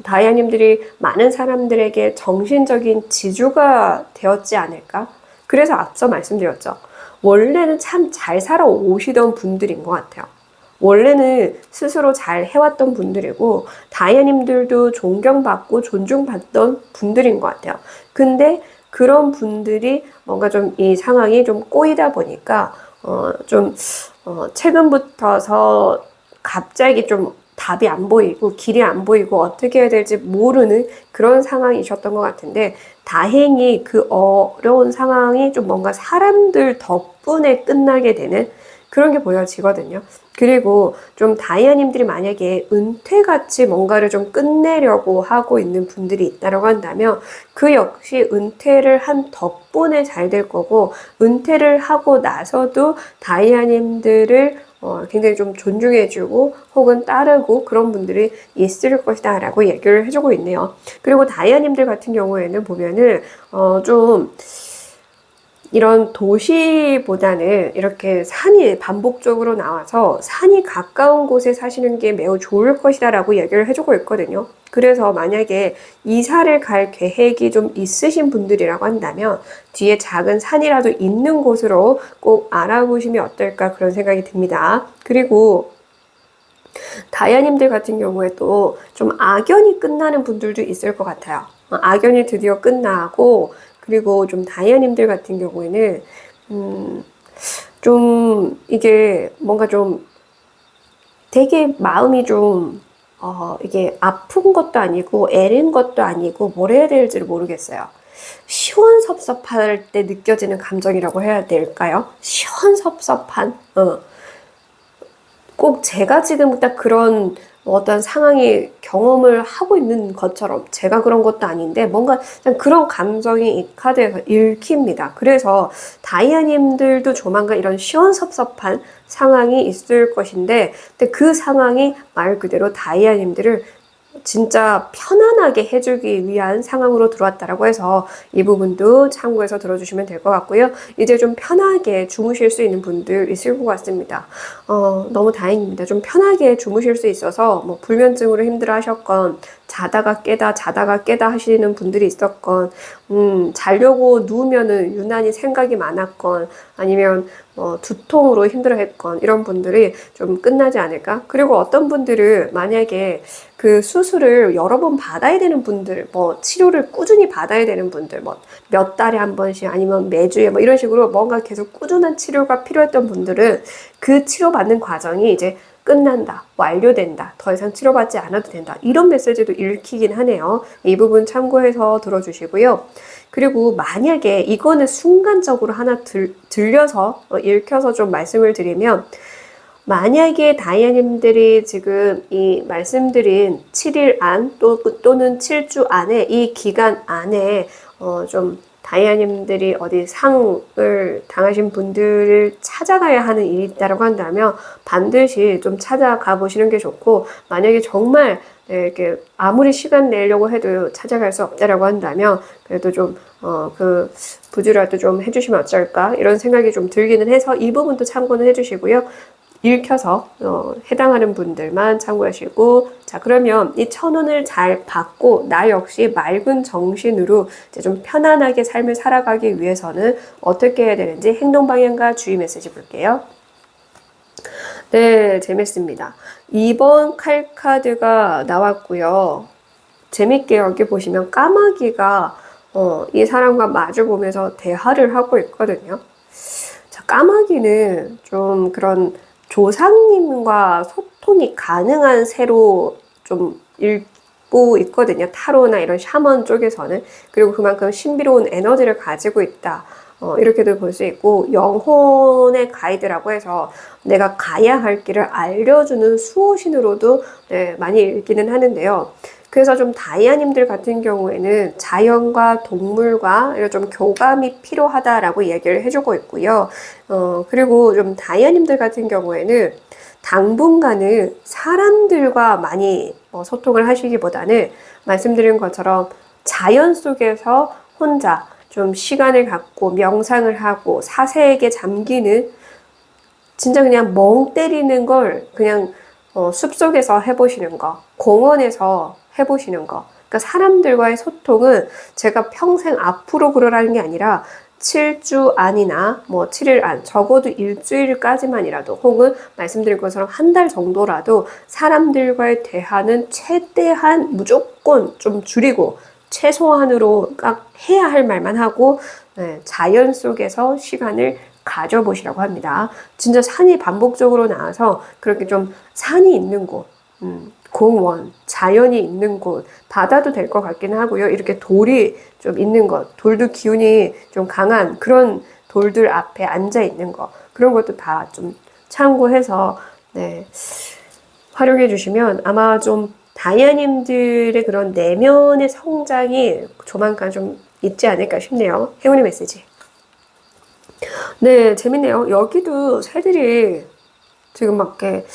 Speaker 1: 다이아님들이 많은 사람들에게 정신적인 지주가 되었지 않을까. 그래서 앞서 말씀드렸죠. 원래는 참 잘 살아오시던 분들인 것 같아요. 원래는 스스로 잘 해왔던 분들이고 다이아님들도 존경받고 존중받던 분들인 것 같아요. 근데 그런 분들이 뭔가 좀 이 상황이 좀 꼬이다 보니까 최근부터서 갑자기 좀 답이 안 보이고 길이 안 보이고 어떻게 해야 될지 모르는 그런 상황이셨던 것 같은데, 다행히 그 어려운 상황이 좀 뭔가 사람들 덕분에 끝나게 되는 그런 게 보여지거든요. 그리고 좀 다이아님들이 만약에 은퇴같이 뭔가를 좀 끝내려고 하고 있는 분들이 있다고 한다면 그 역시 은퇴를 한 덕분에 잘 될 거고, 은퇴를 하고 나서도 다이아님들을 굉장히 좀 존중해주고 혹은 따르고 그런 분들이 있을 것이다 라고 얘기를 해주고 있네요. 그리고 다이아님들 같은 경우에는 보면은 좀 이런 도시보다는 이렇게 산이 반복적으로 나와서 산이 가까운 곳에 사시는 게 매우 좋을 것이다 라고 얘기를 해주고 있거든요. 그래서 만약에 이사를 갈 계획이 좀 있으신 분들이라고 한다면 뒤에 작은 산이라도 있는 곳으로 꼭 알아보시면 어떨까 그런 생각이 듭니다. 그리고 다이아님들 같은 경우에도 좀 악연이 끝나는 분들도 있을 것 같아요. 악연이 드디어 끝나고, 그리고 좀 다이아님들 같은 경우에는 좀 이게 뭔가 좀 되게 마음이 좀 이게 아픈 것도 아니고 애른 것도 아니고 뭘 해야 될지를 모르겠어요. 시원섭섭할 때 느껴지는 감정이라고 해야 될까요? 시원섭섭한. 꼭 제가 지금 딱 그런 어떤 상황이 경험을 하고 있는 것처럼, 제가 그런 것도 아닌데 뭔가 그런 감정이 이 카드에서 읽힙니다. 그래서 다이아님들도 조만간 이런 시원섭섭한 상황이 있을 것인데, 근데 그 상황이 말 그대로 다이아님들을 진짜 편안하게 해주기 위한 상황으로 들어왔다라고 해서 이 부분도 참고해서 들어주시면 될 것 같고요. 이제 좀 편하게 주무실 수 있는 분들 있을 것 같습니다. 너무 다행입니다. 좀 편하게 주무실 수 있어서 뭐 불면증으로 힘들어 하셨건, 자다가 깨다 하시는 분들이 있었건, 자려고 누우면은 유난히 생각이 많았건, 아니면 두통으로 힘들어했건, 이런 분들이 좀 끝나지 않을까? 그리고 어떤 분들은 만약에 그 수술을 여러 번 받아야 되는 분들, 뭐 치료를 꾸준히 받아야 되는 분들, 뭐 몇 달에 한 번씩 아니면 매주에 뭐 이런 식으로 뭔가 계속 꾸준한 치료가 필요했던 분들은 그 치료받는 과정이 이제 끝난다, 완료된다, 더 이상 치료받지 않아도 된다, 이런 메시지도 읽히긴 하네요. 이 부분 참고해서 들어주시고요. 그리고 만약에 이거는 순간적으로 하나 들려서 읽혀서 좀 말씀을 드리면, 만약에 다이아님들이 지금 이 말씀드린 7일 안 또는 7주 안에, 이 기간 안에 좀 다이아님들이 어디 상을 당하신 분들을 찾아가야 하는 일이 있다고 한다면 반드시 좀 찾아가 보시는 게 좋고, 만약에 정말 이렇게 아무리 시간 내려고 해도 찾아갈 수 없다라고 한다면 그래도 좀 그 부주라도 좀 해주시면 어쩔까 이런 생각이 좀 들기는 해서 이 부분도 참고는 해주시고요. 읽혀서 해당하는 분들만 참고하시고, 자, 그러면 이 1,000원을 잘 받고 나 역시 맑은 정신으로 이제 좀 편안하게 삶을 살아가기 위해서는 어떻게 해야 되는지 행동 방향과 주의 메시지 볼게요. 네, 재밌습니다. 2번 칼 카드가 나왔고요. 재밌게 여기 보시면 까마귀가 이 사람과 마주 보면서 대화를 하고 있거든요. 자, 까마귀는 좀 그런 조상님과 소통이 가능한 새로 좀 읽고 있거든요. 타로나 이런 샤먼 쪽에서는. 그리고 그만큼 신비로운 에너지를 가지고 있다. 이렇게도 볼 수 있고, 영혼의 가이드라고 해서 내가 가야 할 길을 알려주는 수호신으로도 많이 읽기는 하는데요. 그래서 좀 다이아님들 같은 경우에는 자연과 동물과 이런 좀 교감이 필요하다라고 얘기를 해주고 있고요. 그리고 좀 다이아님들 같은 경우에는 당분간은 사람들과 많이 소통을 하시기보다는 말씀드린 것처럼 자연 속에서 혼자 좀 시간을 갖고 명상을 하고 사색에 잠기는, 진짜 그냥 멍 때리는 걸 그냥 숲속에서 해보시는 거, 공원에서 해보시는 거. 그러니까 사람들과의 소통은 제가 평생 앞으로 그러라는 게 아니라 7주 안이나 뭐 7일 안, 적어도 일주일까지만이라도, 혹은 말씀드린 것처럼 한 달 정도라도 사람들과의 대화는 최대한 무조건 좀 줄이고 최소한으로 딱 해야 할 말만 하고 자연 속에서 시간을 가져보시라고 합니다. 진짜 산이 반복적으로 나와서 그렇게 좀 산이 있는 곳, 공원, 자연이 있는 곳, 바다도 될 것 같기는 하고요. 이렇게 돌이 좀 있는 것, 돌도 기운이 좀 강한 그런 돌들 앞에 앉아 있는 것, 그런 것도 다 좀 참고해서 활용해 주시면 아마 좀 다이아님들의 그런 내면의 성장이 조만간 좀 있지 않을까 싶네요. 행운의 메시지. 네, 재밌네요. 여기도 새들이 지금 막 이렇게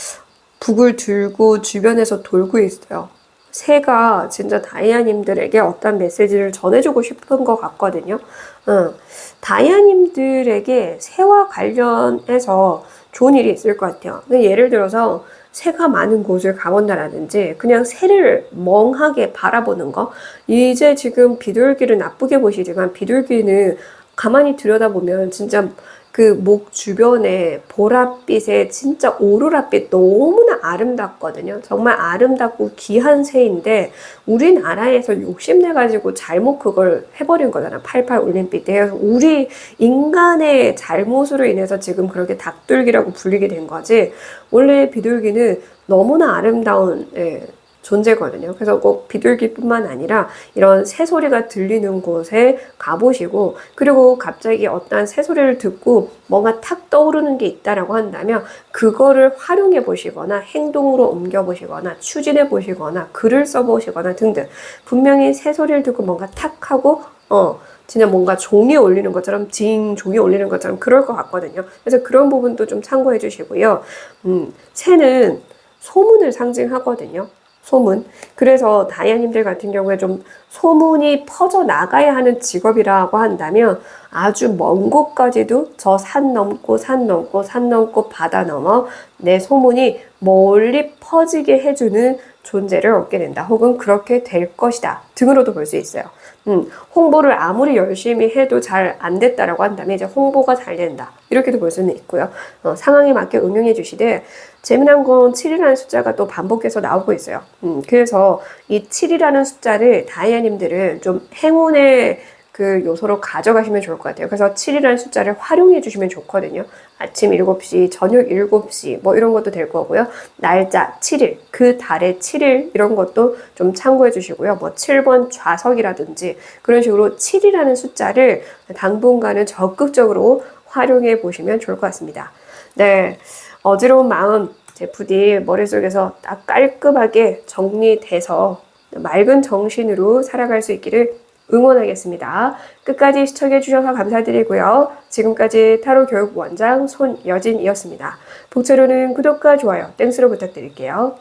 Speaker 1: 북을 들고 주변에서 돌고 있어요. 새가 진짜 다이아님들에게 어떤 메시지를 전해주고 싶은 것 같거든요. 다이아님들에게 새와 관련해서 좋은 일이 있을 것 같아요. 예를 들어서 새가 많은 곳을 가본다라든지 그냥 새를 멍하게 바라보는 거. 이제 지금 비둘기를 나쁘게 보시지만 비둘기는 가만히 들여다보면 진짜 그 목 주변에 보랏빛에 진짜 오로라빛 너무나 아름답거든요. 정말 아름답고 귀한 새인데 우리나라에서 욕심내가지고 잘못 그걸 해버린 거잖아. 88 올림픽 때. 우리 인간의 잘못으로 인해서 지금 그렇게 닭둘기라고 불리게 된 거지. 원래 비둘기는 너무나 아름다운 존재거든요. 그래서 꼭 비둘기뿐만 아니라 이런 새소리가 들리는 곳에 가보시고 그리고 갑자기 어떤 새소리를 듣고 뭔가 탁 떠오르는 게 있다라고 한다면 그거를 활용해 보시거나 행동으로 옮겨 보시거나 추진해 보시거나 글을 써 보시거나 등등 분명히 새소리를 듣고 뭔가 탁 하고 진짜 뭔가 종이 올리는 것처럼 종이 올리는 것처럼 그럴 것 같거든요. 그래서 그런 부분도 좀 참고해 주시고요. 새는 소문을 상징하거든요. 소문. 그래서 다이아님들 같은 경우에 좀 소문이 퍼져 나가야 하는 직업이라고 한다면 아주 먼 곳까지도 저 산 넘고 산 넘고 산 넘고 바다 넘어 내 소문이 멀리 퍼지게 해주는 존재를 얻게 된다. 혹은 그렇게 될 것이다. 등으로도 볼 수 있어요. 홍보를 아무리 열심히 해도 잘 안 됐다라고 한다면 이제 홍보가 잘 된다. 이렇게도 볼 수는 있고요. 상황에 맞게 응용해 주시되 재미난 건 7이라는 숫자가 또 반복해서 나오고 있어요. 그래서 이 7이라는 숫자를 다이아님들은 좀 행운의 그 요소로 가져가시면 좋을 것 같아요. 그래서 7이라는 숫자를 활용해 주시면 좋거든요. 아침 7시, 저녁 7시 뭐 이런 것도 될 거고요. 날짜 7일, 그 달의 7일 이런 것도 좀 참고해 주시고요. 뭐 7번 좌석이라든지 그런 식으로 7이라는 숫자를 당분간은 적극적으로 활용해 보시면 좋을 것 같습니다. 네, 어지러운 마음 제 부디 머릿속에서 딱 깔끔하게 정리돼서 맑은 정신으로 살아갈 수 있기를 응원하겠습니다. 끝까지 시청해 주셔서 감사드리고요. 지금까지 타로 교육 원장 손여진이었습니다. 복채로는 구독과 좋아요, 땡스로 부탁드릴게요.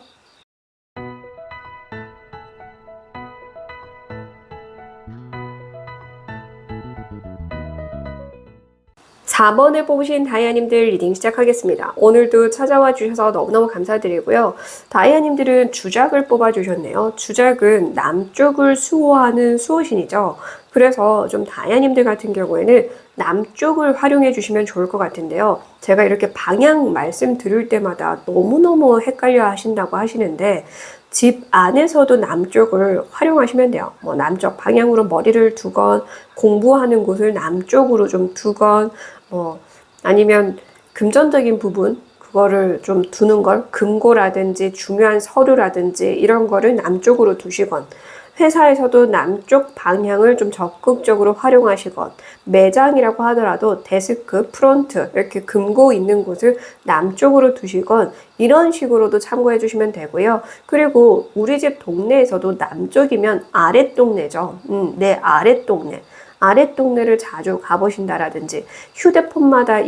Speaker 1: 4번을 뽑으신 다이아님들 리딩 시작하겠습니다. 오늘도 찾아와 주셔서 너무너무 감사드리고요. 다이아님들은 주작을 뽑아주셨네요. 주작은 남쪽을 수호하는 수호신이죠. 그래서 좀 다이아님들 같은 경우에는 남쪽을 활용해 주시면 좋을 것 같은데요. 제가 이렇게 방향 말씀 드릴 때마다 너무너무 헷갈려 하신다고 하시는데 집 안에서도 남쪽을 활용하시면 돼요. 뭐 남쪽 방향으로 머리를 두건 공부하는 곳을 남쪽으로 좀 두건 아니면 금전적인 부분 그거를 좀 두는 걸 금고라든지 중요한 서류라든지 이런 거를 남쪽으로 두시건 회사에서도 남쪽 방향을 좀 적극적으로 활용하시건 매장이라고 하더라도 데스크, 프론트 이렇게 금고 있는 곳을 남쪽으로 두시건 이런 식으로도 참고해 주시면 되고요. 그리고 우리 집 동네에서도 남쪽이면 아랫동네죠. 내 아랫동네. 아랫동네를 자주 가보신다라든지 휴대폰마다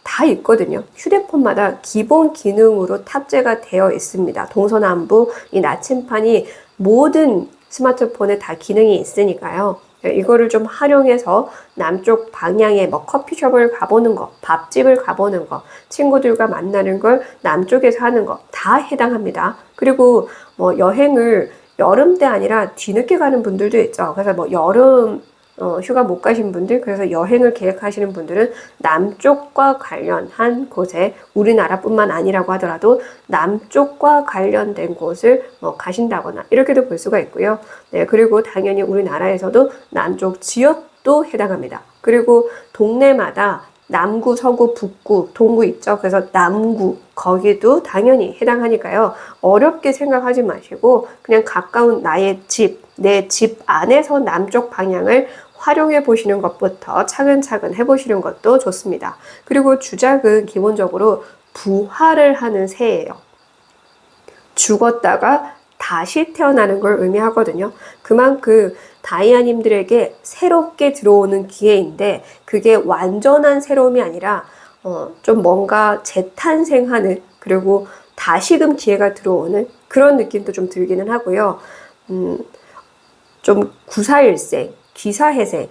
Speaker 1: 다 있거든요. 휴대폰마다 기본 기능으로 탑재가 되어 있습니다. 동서남북 이 나침판이 모든 스마트폰에 다 기능이 있으니까요. 이거를 좀 활용해서 남쪽 방향에 뭐 커피숍을 가보는 거, 밥집을 가보는 거, 친구들과 만나는 걸 남쪽에서 하는 거 다 해당합니다. 그리고 뭐 여행을 여름 때 아니라 뒤늦게 가는 분들도 있죠. 그래서 뭐 여름 휴가 못 가신 분들, 그래서 여행을 계획하시는 분들은 남쪽과 관련한 곳에, 우리나라뿐만 아니라고 하더라도 남쪽과 관련된 곳을 가신다거나 이렇게도 볼 수가 있고요. 네, 그리고 당연히 우리나라에서도 남쪽 지역도 해당합니다. 그리고 동네마다 남구, 서구, 북구, 동구 있죠. 그래서 남구, 거기도 당연히 해당하니까요. 어렵게 생각하지 마시고 그냥 가까운 나의 집, 내 집 안에서 남쪽 방향을 활용해 보시는 것부터 차근차근 해보시는 것도 좋습니다. 그리고 주작은 기본적으로 부활을 하는 새예요. 죽었다가 다시 태어나는 걸 의미하거든요. 그만큼 다이아님들에게 새롭게 들어오는 기회인데 그게 완전한 새로움이 아니라 좀 뭔가 재탄생하는, 그리고 다시금 기회가 들어오는 그런 느낌도 좀 들기는 하고요. 좀 구사일생, 기사회생,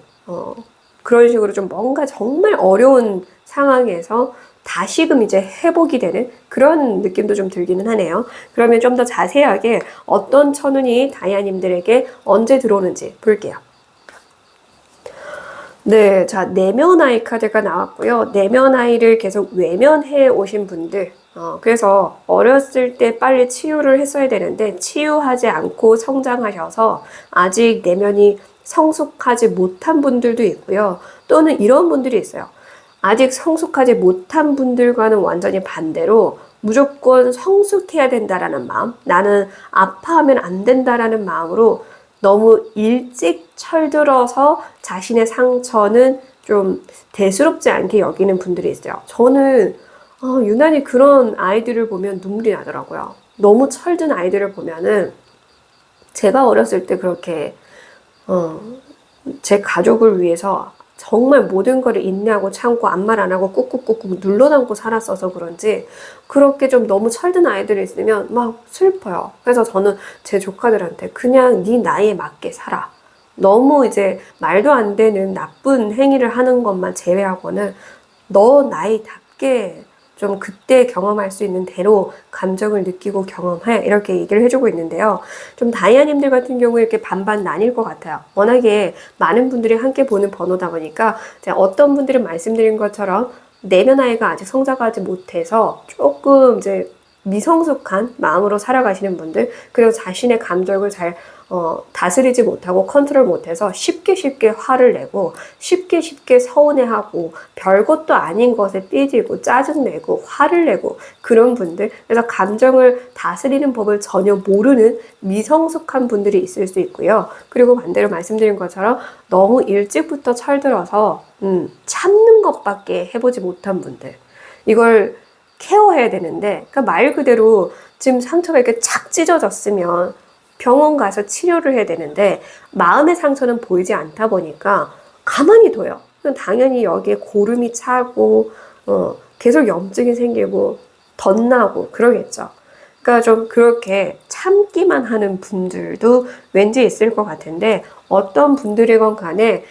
Speaker 1: 그런 식으로 좀 뭔가 정말 어려운 상황에서 다시금 이제 회복이 되는 그런 느낌도 좀 들기는 하네요. 그러면 좀 더 자세하게 어떤 천운이 다이아님들에게 언제 들어오는지 볼게요. 네, 자, 내면아이 카드가 나왔고요. 내면아이를 계속 외면해 오신 분들, 그래서 어렸을 때 빨리 치유를 했어야 되는데 치유하지 않고 성장하셔서 아직 내면이 성숙하지 못한 분들도 있고요. 또는 이런 분들이 있어요. 아직 성숙하지 못한 분들과는 완전히 반대로 무조건 성숙해야 된다라는 마음, 나는 아파하면 안 된다라는 마음으로 너무 일찍 철들어서 자신의 상처는 좀 대수롭지 않게 여기는 분들이 있어요. 저는 유난히 그런 아이들을 보면 눈물이 나더라고요. 너무 철든 아이들을 보면은 제가 어렸을 때 그렇게 제 가족을 위해서 정말 모든 거를 인내하고 참고 아무 말 안 하고 꾹꾹꾹꾹 눌러 담고 살았어서 그런지 그렇게 좀 너무 철든 아이들이 있으면 막 슬퍼요. 그래서 저는 제 조카들한테 그냥 네 나이에 맞게 살아. 너무 이제 말도 안 되는 나쁜 행위를 하는 것만 제외하고는 너 나이답게 좀 그때 경험할 수 있는 대로 감정을 느끼고 경험해, 이렇게 얘기를 해주고 있는데요. 좀 다이아님들 같은 경우에 이렇게 반반 나뉠 것 같아요. 워낙에 많은 분들이 함께 보는 번호다 보니까 어떤 분들은 말씀드린 것처럼 내면 아이가 아직 성장하지 못해서 조금 이제 미성숙한 마음으로 살아가시는 분들, 그리고 자신의 감정을 잘 다스리지 못하고 컨트롤 못해서 쉽게 화를 내고 쉽게 서운해하고 별것도 아닌 것에 삐지고 짜증내고 화를 내고 그런 분들, 그래서 감정을 다스리는 법을 전혀 모르는 미성숙한 분들이 있을 수 있고요. 그리고 반대로 말씀드린 것처럼 너무 일찍부터 철들어서 참는 것밖에 해보지 못한 분들, 이걸 케어해야 되는데, 그러니까 말 그대로 지금 상처가 이렇게 착 찢어졌으면 병원 가서 치료를 해야 되는데 마음의 상처는 보이지 않다 보니까 가만히 둬요. 당연히 여기에 고름이 차고 계속 염증이 생기고 덧나고 그러겠죠. 그러니까 좀 그렇게 참기만 하는 분들도 왠지 있을 것 같은데, 어떤 분들이건 간에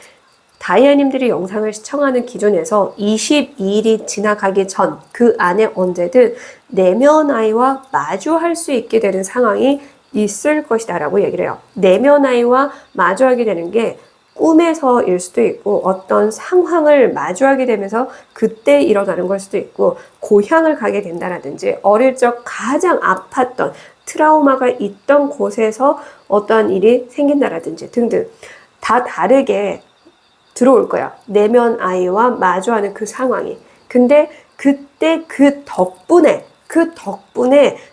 Speaker 1: 다이아님들이 영상을 시청하는 기준에서 22일이 지나가기 전 그 안에 언제든 내면 아이와 마주할 수 있게 되는 상황이 있을 것이다 라고 얘기를 해요. 내면 아이와 마주하게 되는 게 꿈에서일 수도 있고 어떤 상황을 마주하게 되면서 그때 일어나는 걸 수도 있고, 고향을 가게 된다라든지 어릴 적 가장 아팠던 트라우마가 있던 곳에서 어떠한 일이 생긴다라든지 등등 다 다르게 들어올 거야. 내면 아이와 마주하는 그 상황이. 근데 그때 그 덕분에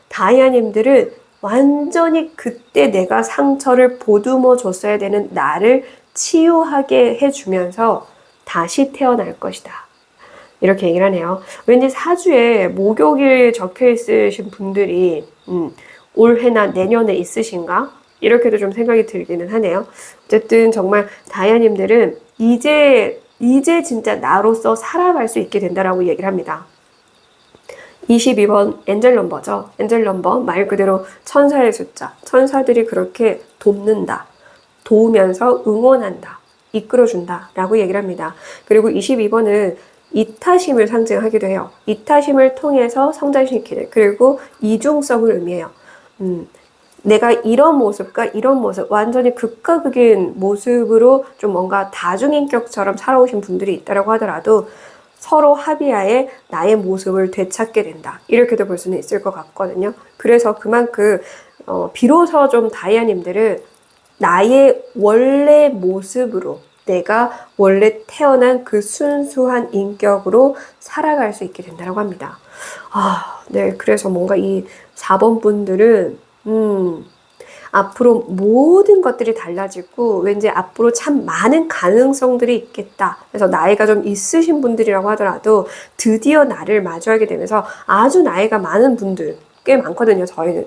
Speaker 1: 다이아님들은 완전히 그때 내가 상처를 보듬어 줬어야 되는 나를 치유하게 해주면서 다시 태어날 것이다. 이렇게 얘기를 하네요. 왠지 사주에 목욕일 적혀 있으신 분들이 올해나 내년에 있으신가? 이렇게도 좀 생각이 들기는 하네요. 어쨌든 정말 다이아님들은 이제 진짜 나로서 살아갈 수 있게 된다라고 얘기를 합니다. 22번 엔젤 넘버죠. 엔젤 넘버 말 그대로 천사의 숫자. 천사들이 그렇게 돕는다, 도우면서 응원한다, 이끌어준다 라고 얘기를 합니다. 그리고 22번은 이타심을 상징하기도 해요. 이타심을 통해서 성장시키는, 그리고 이중성을 의미해요. 내가 이런 모습과 이런 모습, 완전히 극과 극인 모습으로 좀 뭔가 다중인격처럼 살아오신 분들이 있다고 하더라도 서로 합의하에 나의 모습을 되찾게 된다. 이렇게도 볼 수는 있을 것 같거든요. 그래서 그만큼 비로소 좀 다이아님들은 나의 원래 모습으로 내가 원래 태어난 그 순수한 인격으로 살아갈 수 있게 된다고 합니다. 네. 그래서 뭔가 이 4번 분들은 앞으로 모든 것들이 달라지고 왠지 앞으로 참 많은 가능성들이 있겠다. 그래서 나이가 좀 있으신 분들이라고 하더라도 드디어 나를 마주하게 되면서 아주 나이가 많은 분들 꽤 많거든요. 저희는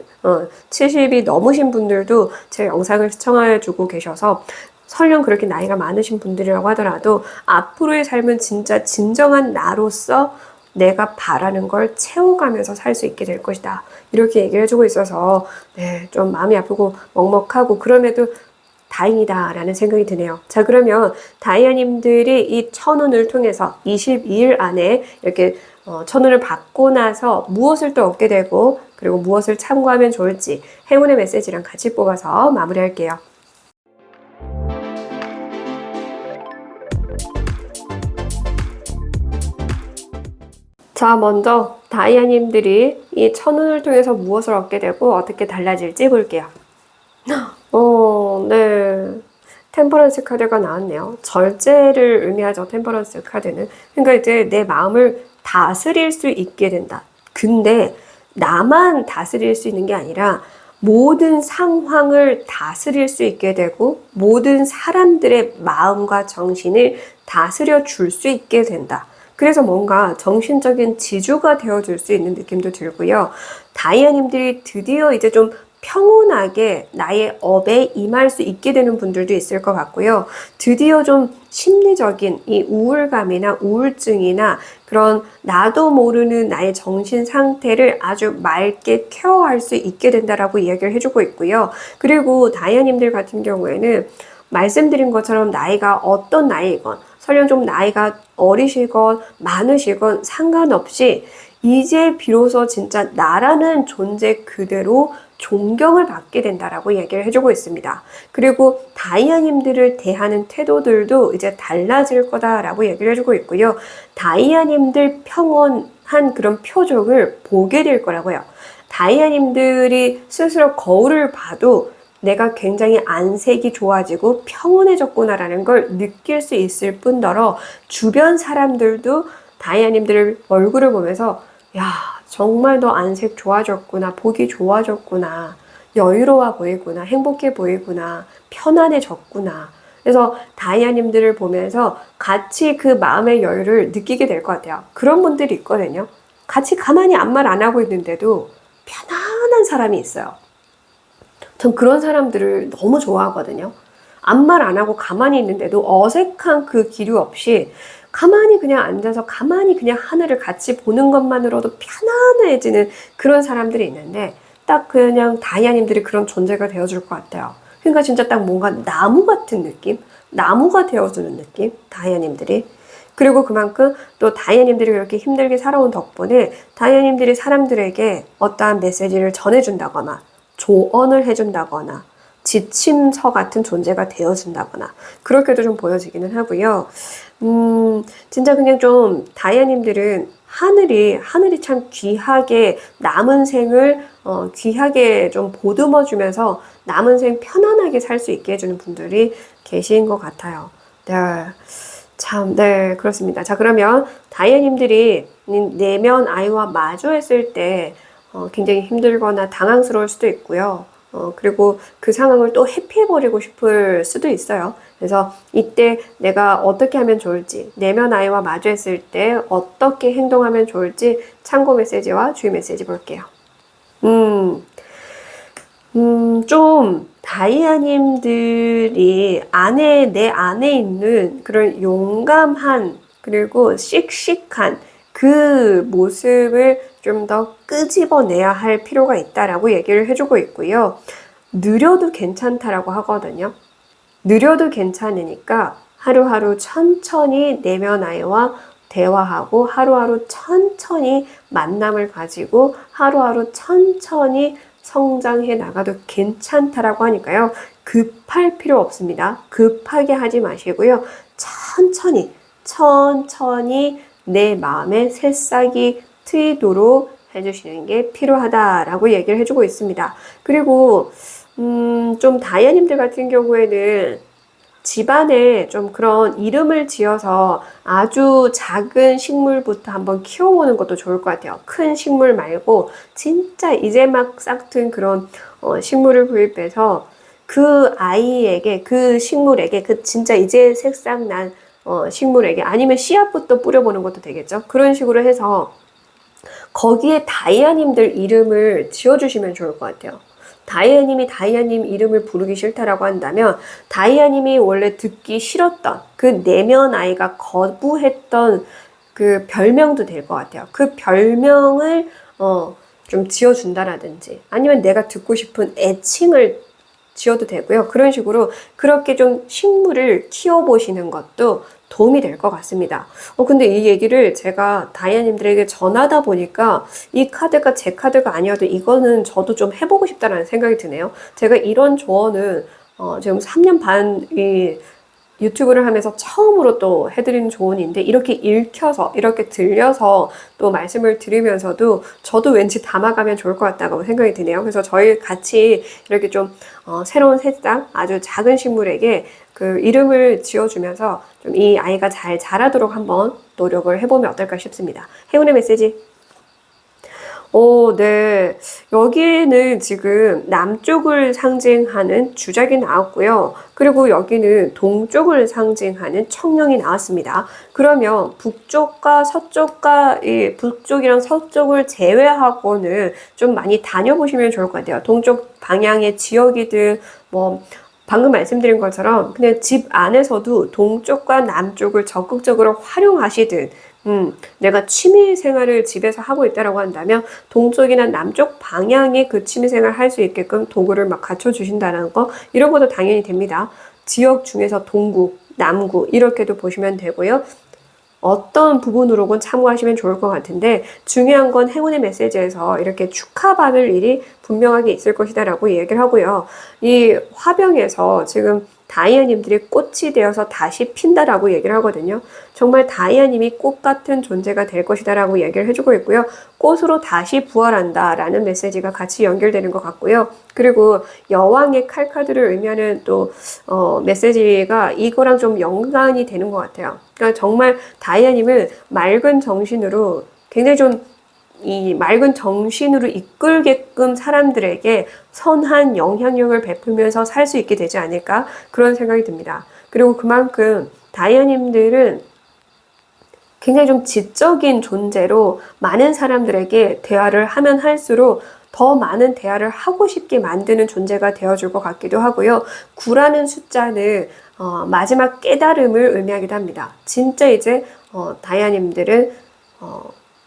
Speaker 1: 70이 넘으신 분들도 제 영상을 시청해주고 계셔서 설령 그렇게 나이가 많으신 분들이라고 하더라도 앞으로의 삶은 진짜 진정한 나로서 내가 바라는 걸 채워가면서 살 수 있게 될 것이다. 이렇게 얘기를 해주고 있어서 네, 좀 마음이 아프고 먹먹하고 그럼에도 다행이다라는 생각이 드네요. 자, 그러면 다이아님들이 이 천운을 통해서 22일 안에 이렇게 천운을 받고 나서 무엇을 또 얻게 되고 그리고 무엇을 참고하면 좋을지 행운의 메시지랑 같이 뽑아서 마무리할게요. 자, 먼저 다이아님들이 이 천운을 통해서 무엇을 얻게 되고 어떻게 달라질지 볼게요. 네. 템퍼런스 카드가 나왔네요. 절제를 의미하죠, 템퍼런스 카드는. 그러니까 이제 내 마음을 다스릴 수 있게 된다. 근데 나만 다스릴 수 있는 게 아니라 모든 상황을 다스릴 수 있게 되고 모든 사람들의 마음과 정신을 다스려 줄 수 있게 된다. 그래서 뭔가 정신적인 지주가 되어줄 수 있는 느낌도 들고요. 다이아님들이 드디어 이제 좀 평온하게 나의 업에 임할 수 있게 되는 분들도 있을 것 같고요. 드디어 좀 심리적인 이 우울감이나 우울증이나 그런 나도 모르는 나의 정신 상태를 아주 맑게 케어할 수 있게 된다라고 이야기를 해주고 있고요. 그리고 다이아님들 같은 경우에는 말씀드린 것처럼 나이가 어떤 나이건 설령 좀 나이가 어리시건 많으시건 상관없이 이제 비로소 진짜 나라는 존재 그대로 존경을 받게 된다라고 얘기를 해주고 있습니다. 그리고 다이아님들을 대하는 태도들도 이제 달라질 거다라고 얘기를 해주고 있고요. 다이아님들 평온한 그런 표정을 보게 될 거라고요. 다이아님들이 스스로 거울을 봐도 내가 굉장히 안색이 좋아지고 평온해졌구나라는 걸 느낄 수 있을 뿐더러 주변 사람들도 다이아님들 얼굴을 보면서 야, 정말 너 안색 좋아졌구나, 보기 좋아졌구나, 여유로워 보이구나, 행복해 보이구나, 편안해졌구나. 그래서 다이아님들을 보면서 같이 그 마음의 여유를 느끼게 될 것 같아요. 그런 분들이 있거든요. 같이 가만히 아무 말 안 하고 있는데도 편안한 사람이 있어요. 전 그런 사람들을 너무 좋아하거든요. 아무 말 안 하고 가만히 있는데도 어색한 그 기류 없이 가만히 그냥 앉아서 가만히 그냥 하늘을 같이 보는 것만으로도 편안해지는 그런 사람들이 있는데 딱 그냥 다이아님들이 그런 존재가 되어줄 것 같아요. 그러니까 진짜 딱 뭔가 나무 같은 느낌? 나무가 되어주는 느낌? 다이아님들이. 그리고 그만큼 또 다이아님들이 그렇게 힘들게 살아온 덕분에 다이아님들이 사람들에게 어떠한 메시지를 전해준다거나 조언을 해준다거나 지침서 같은 존재가 되어준다거나 그렇게도 좀 보여지기는 하고요. 진짜 그냥 좀 다이아님들은 하늘이 참 귀하게 남은 생을 귀하게 좀 보듬어 주면서 남은 생 편안하게 살 수 있게 해주는 분들이 계신 것 같아요. 네. 참, 네, 그렇습니다. 자, 그러면 다이아님들이 내면 아이와 마주했을 때 굉장히 힘들거나 당황스러울 수도 있고요. 그리고 그 상황을 또 회피해버리고 싶을 수도 있어요. 그래서 이때 내가 어떻게 하면 좋을지, 내면 아이와 마주했을 때 어떻게 행동하면 좋을지 참고 메시지와 주의 메시지 볼게요. 좀 다이아님들이 내 안에 있는 그런 용감한 그리고 씩씩한 그 모습을 좀 더 끄집어내야 할 필요가 있다라고 얘기를 해주고 있고요. 느려도 괜찮다라고 하거든요. 느려도 괜찮으니까 하루하루 천천히 내면 아이와 대화하고 하루하루 천천히 만남을 가지고 하루하루 천천히 성장해 나가도 괜찮다라고 하니까요. 급할 필요 없습니다. 급하게 하지 마시고요. 천천히 내 마음에 새싹이 트이도록 해주시는 게 필요하다라고 얘기를 해주고 있습니다. 그리고 좀 다이아님들 같은 경우에는 집안에 좀 그런 이름을 지어서 아주 작은 식물부터 한번 키워보는 것도 좋을 것 같아요. 큰 식물 말고 진짜 이제 막 싹튼 그런 식물을 구입해서 그 아이에게, 그 식물에게, 그 진짜 이제 새싹 난 식물에게 아니면 씨앗부터 뿌려보는 것도 되겠죠. 그런 식으로 해서 거기에 다이아님들 이름을 지어주시면 좋을 것 같아요. 다이아님이 다이아님 이름을 부르기 싫다라고 한다면 다이아님이 원래 듣기 싫었던 그 내면 아이가 거부했던 그 별명도 될 것 같아요. 그 별명을 좀 지어준다라든지 아니면 내가 듣고 싶은 애칭을 지어도 되고요. 그런 식으로 그렇게 좀 식물을 키워보시는 것도 도움이 될 것 같습니다. 근데 이 얘기를 제가 다이아님들에게 전하다 보니까 이 카드가 제 카드가 아니어도 이거는 저도 좀 해보고 싶다라는 생각이 드네요. 제가 이런 조언은 지금 3년 반 유튜브를 하면서 처음으로 또 해드리는 조언인데 이렇게 읽혀서 이렇게 들려서 또 말씀을 드리면서도 저도 왠지 담아가면 좋을 것 같다고 생각이 드네요. 그래서 저희 같이 이렇게 좀 새로운 새싹 아주 작은 식물에게 그 이름을 지어주면서 좀 이 아이가 잘 자라도록 한번 노력을 해보면 어떨까 싶습니다. 행운의 메시지. 네. 여기는 지금 남쪽을 상징하는 주작이 나왔고요. 그리고 여기는 동쪽을 상징하는 청룡이 나왔습니다. 그러면 북쪽과 서쪽과 이 북쪽이랑 서쪽을 제외하고는 좀 많이 다녀보시면 좋을 것 같아요. 동쪽 방향의 지역이든 뭐 방금 말씀드린 것처럼 그냥 집 안에서도 동쪽과 남쪽을 적극적으로 활용하시든 내가 취미 생활을 집에서 하고 있다라고 한다면 동쪽이나 남쪽 방향의 그 취미 생활을 할 수 있게끔 도구를 막 갖춰주신다는 거 이런 것도 당연히 됩니다. 지역 중에서 동구, 남구 이렇게도 보시면 되고요. 어떤 부분으로건 참고하시면 좋을 것 같은데 중요한 건 행운의 메시지에서 이렇게 축하받을 일이 분명하게 있을 것이다 라고 얘기를 하고요. 이 화병에서 지금 다이아님들이 꽃이 되어서 다시 핀다라고 얘기를 하거든요. 정말 다이아님이 꽃 같은 존재가 될 것이다 라고 얘기를 해주고 있고요. 꽃으로 다시 부활한다 라는 메시지가 같이 연결되는 것 같고요. 그리고 여왕의 칼카드를 의미하는 또 메시지가 이거랑 좀 연관이 되는 것 같아요. 그러니까 정말 다이아님을 맑은 정신으로 굉장히 좀 이 맑은 정신으로 이끌게끔 사람들에게 선한 영향력을 베풀면서 살 수 있게 되지 않을까 그런 생각이 듭니다. 그리고 그만큼 다이아님들은 굉장히 좀 지적인 존재로 많은 사람들에게 대화를 하면 할수록 더 많은 대화를 하고 싶게 만드는 존재가 되어줄 것 같기도 하고요. 9라는 숫자는 마지막 깨달음을 의미하기도 합니다. 진짜 이제 다이아님들은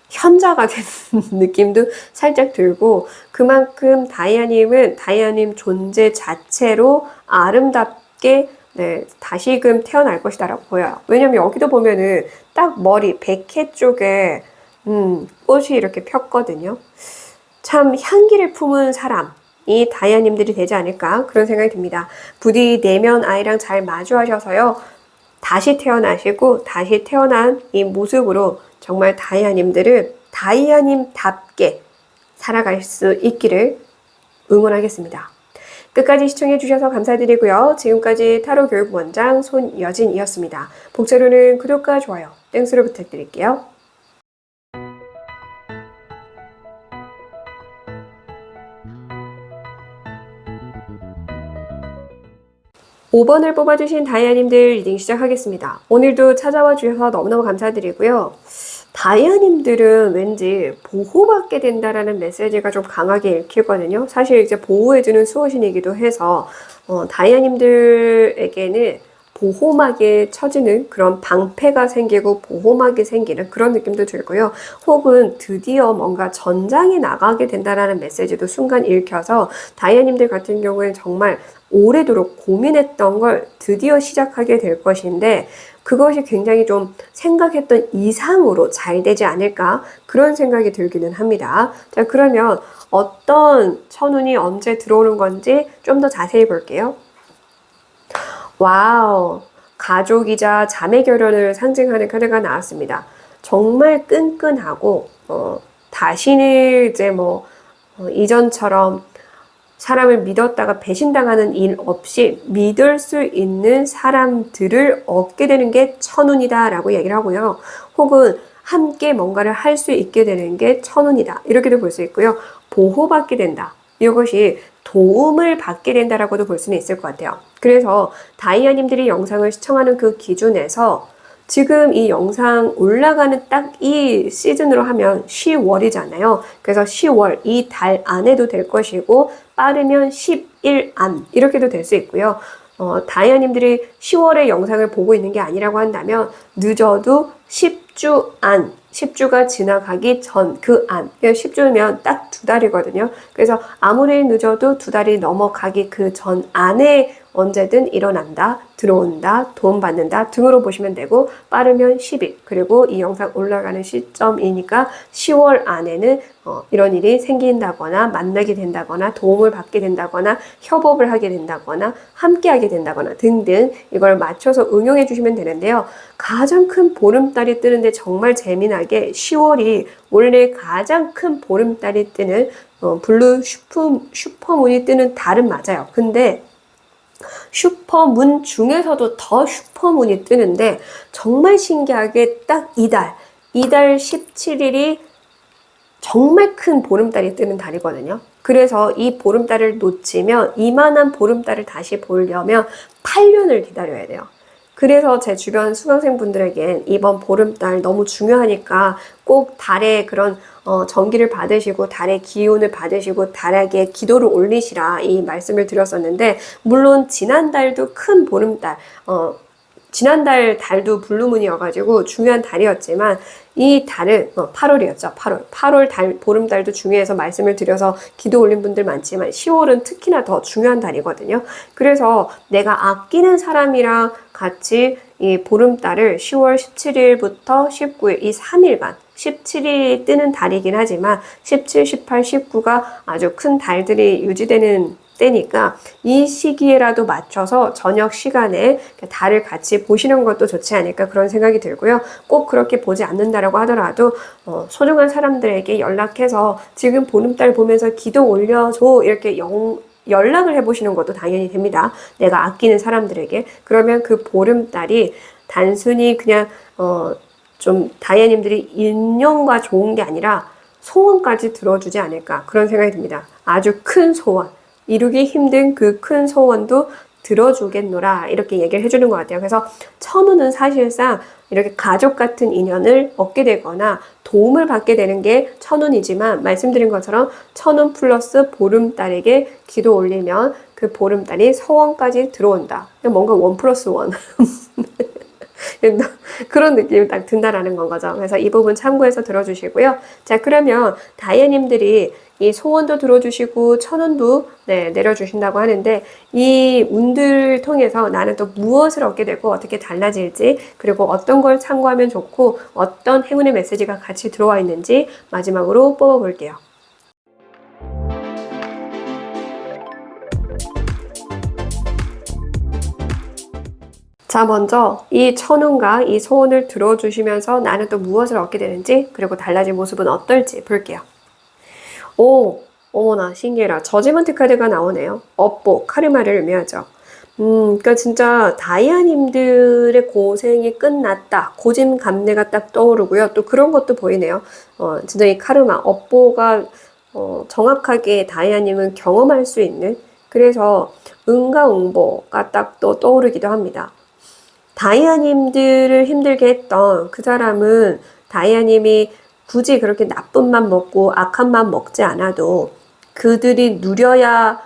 Speaker 1: 현자가 된 느낌도 살짝 들고 그만큼 다이아님은 다이아님 존재 자체로 아름답게 다시금 태어날 것이다 라고 보여요. 왜냐면 여기도 보면은 딱 머리 백해 쪽에 꽃이 이렇게 폈거든요. 참 향기를 품은 사람이 다이아님들이 되지 않을까 그런 생각이 듭니다. 부디 내면 아이랑 잘 마주하셔서요. 다시 태어나시고 다시 태어난 이 모습으로 정말 다이아님들은 다이아님답게 살아갈 수 있기를 응원하겠습니다. 끝까지 시청해 주셔서 감사드리고요. 지금까지 타로 교육 원장 손여진이었습니다. 복제로는 구독과 좋아요, 땡수를 부탁드릴게요. 5번을 뽑아주신 다이아님들 리딩 시작하겠습니다. 오늘도 찾아와 주셔서 너무너무 감사드리고요. 다이아님들은 왠지 보호받게 된다라는 메시지가 좀 강하게 읽히거든요. 사실 이제 보호해주는 수호신이기도 해서 다이아님들에게는 보호막에 처지는 그런 방패가 생기고 보호막이 생기는 그런 느낌도 들고요. 혹은 드디어 뭔가 전장에 나가게 된다라는 메시지도 순간 읽혀서 다이아님들 같은 경우에는 정말 오래도록 고민했던 걸 드디어 시작하게 될 것인데 그것이 굉장히 좀 생각했던 이상으로 잘 되지 않을까 그런 생각이 들기는 합니다. 자, 그러면 어떤 천운이 언제 들어오는 건지 좀 더 자세히 볼게요. 와우, 가족이자 자매 결연을 상징하는 카드가 나왔습니다. 정말 끈끈하고 다시는 이제 이전처럼 사람을 믿었다가 배신당하는 일 없이 믿을 수 있는 사람들을 얻게 되는 게 천운이다 라고 얘기를 하고요. 혹은 함께 뭔가를 할 수 있게 되는 게 천운이다 이렇게도 볼 수 있고요. 보호받게 된다. 이것이 도움을 받게 된다라고도 볼 수는 있을 것 같아요. 그래서 다이아님들이 영상을 시청하는 그 기준에서 지금 이 영상 올라가는 딱 이 시즌으로 하면 10월이잖아요. 그래서 10월 이 달 안에도 될 것이고 빠르면 10일 안 이렇게도 될 수 있고요. 다이아님들이 10월에 영상을 보고 있는 게 아니라고 한다면 늦어도 10주 안 10주가 지나가기 전 그 안 10주면 딱 2달이거든요. 그래서 아무리 늦어도 2달이 넘어가기 그 전 안에 언제든 일어난다, 들어온다, 도움받는다 등으로 보시면 되고 빠르면 10일 그리고 이 영상 올라가는 시점이니까 10월 안에는 이런 일이 생긴다거나 만나게 된다거나 도움을 받게 된다거나 협업을 하게 된다거나 함께 하게 된다거나 등등 이걸 맞춰서 응용해 주시면 되는데요. 가장 큰 보름달이 뜨는데 정말 재미나게 10월이 원래 가장 큰 보름달이 뜨는 블루 슈퍼문이 뜨는 달은 맞아요. 근데 슈퍼문 중에서도 더 슈퍼문이 뜨는데 정말 신기하게 딱 이달 17일이 정말 큰 보름달이 뜨는 달이거든요. 그래서 이 보름달을 놓치면 이만한 보름달을 다시 보려면 8년을 기다려야 돼요. 그래서 제 주변 수강생분들에겐 이번 보름달 너무 중요하니까 꼭 달의 그런 전기를 받으시고 달의 기운을 받으시고 달에게 기도를 올리시라 이 말씀을 드렸었는데 물론 지난달도 큰 보름달 지난달 달도 블루문이어가지고 중요한 달이었지만 이 달은 8월이었죠. 8월 달 보름달도 중요해서 말씀을 드려서 기도 올린 분들 많지만 10월은 특히나 더 중요한 달이거든요. 그래서 내가 아끼는 사람이랑 같이 이 보름달을 10월 17일부터 19일 이 3일간 17일이 뜨는 달이긴 하지만 17, 18, 19가 아주 큰 달들이 유지되는 때니까 이 시기에라도 맞춰서 저녁 시간에 달을 같이 보시는 것도 좋지 않을까 그런 생각이 들고요. 꼭 그렇게 보지 않는다라고 하더라도 소중한 사람들에게 연락해서 지금 보름달 보면서 기도 올려줘 이렇게 연락을 해보시는 것도 당연히 됩니다. 내가 아끼는 사람들에게. 그러면 그 보름달이 단순히 그냥 좀 다이아님들이 인연과 좋은 게 아니라 소원까지 들어주지 않을까 그런 생각이 듭니다. 아주 큰 소원. 이루기 힘든 그 큰 소원도 들어주겠노라 이렇게 얘기를 해주는 것 같아요. 그래서 천운은 사실상 이렇게 가족 같은 인연을 얻게 되거나 도움을 받게 되는 게 천운이지만 말씀드린 것처럼 천운 플러스 보름달에게 기도 올리면 그 보름달이 서원까지 들어온다. 뭔가 1+1 그런 느낌이 딱 든다라는 건 거죠. 그래서 이 부분 참고해서 들어주시고요. 자, 그러면 다이아님들이 이 소원도 들어주시고 천운도 내려주신다고 하는데 이 운들 통해서 나는 또 무엇을 얻게 되고 어떻게 달라질지 그리고 어떤 걸 참고하면 좋고 어떤 행운의 메시지가 같이 들어와 있는지 마지막으로 뽑아볼게요. 자, 먼저 이 천운과 이 소원을 들어주시면서 나는 또 무엇을 얻게 되는지 그리고 달라진 모습은 어떨지 볼게요. 오, 어머나 신기해라. 저지먼트 카드가 나오네요. 업보, 카르마를 의미하죠. 그러니까 진짜 다이아님들의 고생이 끝났다. 고짐감래가 딱 떠오르고요. 또 그런 것도 보이네요. 진짜 이 카르마, 업보가 정확하게 다이아님은 경험할 수 있는 그래서 응가응보가 딱 또 떠오르기도 합니다. 다이아님들을 힘들게 했던 그 사람은 다이아님이 굳이 그렇게 나쁜 맘 먹고 악한 맘 먹지 않아도 그들이 누려야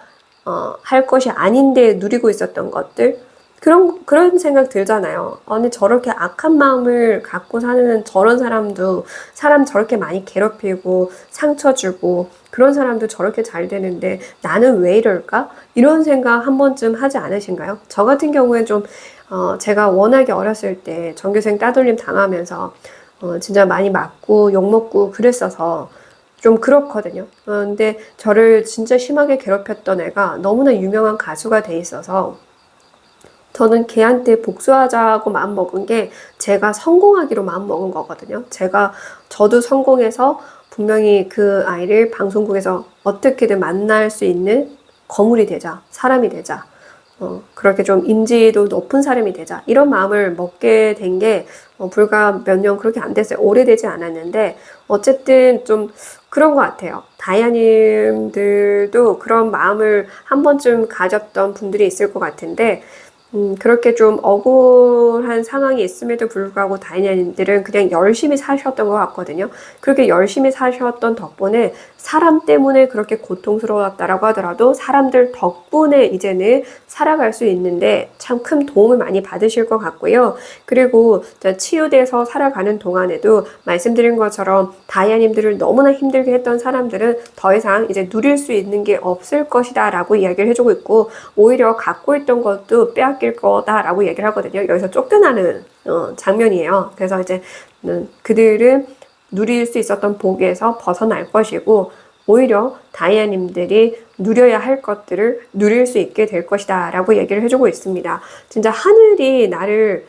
Speaker 1: 할 것이 아닌데 누리고 있었던 것들 그런 생각 들잖아요. 아니 저렇게 악한 마음을 갖고 사는 저런 사람도 사람 저렇게 많이 괴롭히고 상처 주고 그런 사람도 저렇게 잘 되는데 나는 왜 이럴까? 이런 생각 한 번쯤 하지 않으신가요? 저 같은 경우에 좀 제가 워낙에 어렸을 때 전교생 따돌림 당하면서 진짜 많이 맞고 욕먹고 그랬어서 좀 그렇거든요. 근데 저를 진짜 심하게 괴롭혔던 애가 너무나 유명한 가수가 돼 있어서 저는 걔한테 복수하자고 마음먹은 게 제가 성공하기로 마음먹은 거거든요. 저도 성공해서 분명히 그 아이를 방송국에서 어떻게든 만날 수 있는 거물이 되자, 사람이 되자, 그렇게 좀 인지도 높은 사람이 되자, 이런 마음을 먹게 된 게 불과 몇 년 그렇게 안 됐어요. 오래되지 않았는데, 어쨌든 좀 그런 것 같아요. 다이아님들도 그런 마음을 한 번쯤 가졌던 분들이 있을 것 같은데, 그렇게 좀 억울한 상황이 있음에도 불구하고 다이아님들은 그냥 열심히 사셨던 것 같거든요. 그렇게 열심히 사셨던 덕분에 사람 때문에 그렇게 고통스러웠다라고 하더라도 사람들 덕분에 이제는 살아갈 수 있는데 참 큰 도움을 많이 받으실 것 같고요. 그리고 치유돼서 살아가는 동안에도 말씀드린 것처럼 다이아님들을 너무나 힘들게 했던 사람들은 더 이상 이제 누릴 수 있는 게 없을 것이다 라고 이야기를 해주고 있고, 오히려 갖고 있던 것도 빼앗길 거다라고 얘기를 하거든요. 여기서 쫓겨나는 장면이에요. 그래서 이제 그들은 누릴 수 있었던 복에서 벗어날 것이고, 오히려 다이아님들이 누려야 할 것들을 누릴 수 있게 될 것이다 라고 얘기를 해주고 있습니다. 진짜 하늘이 나를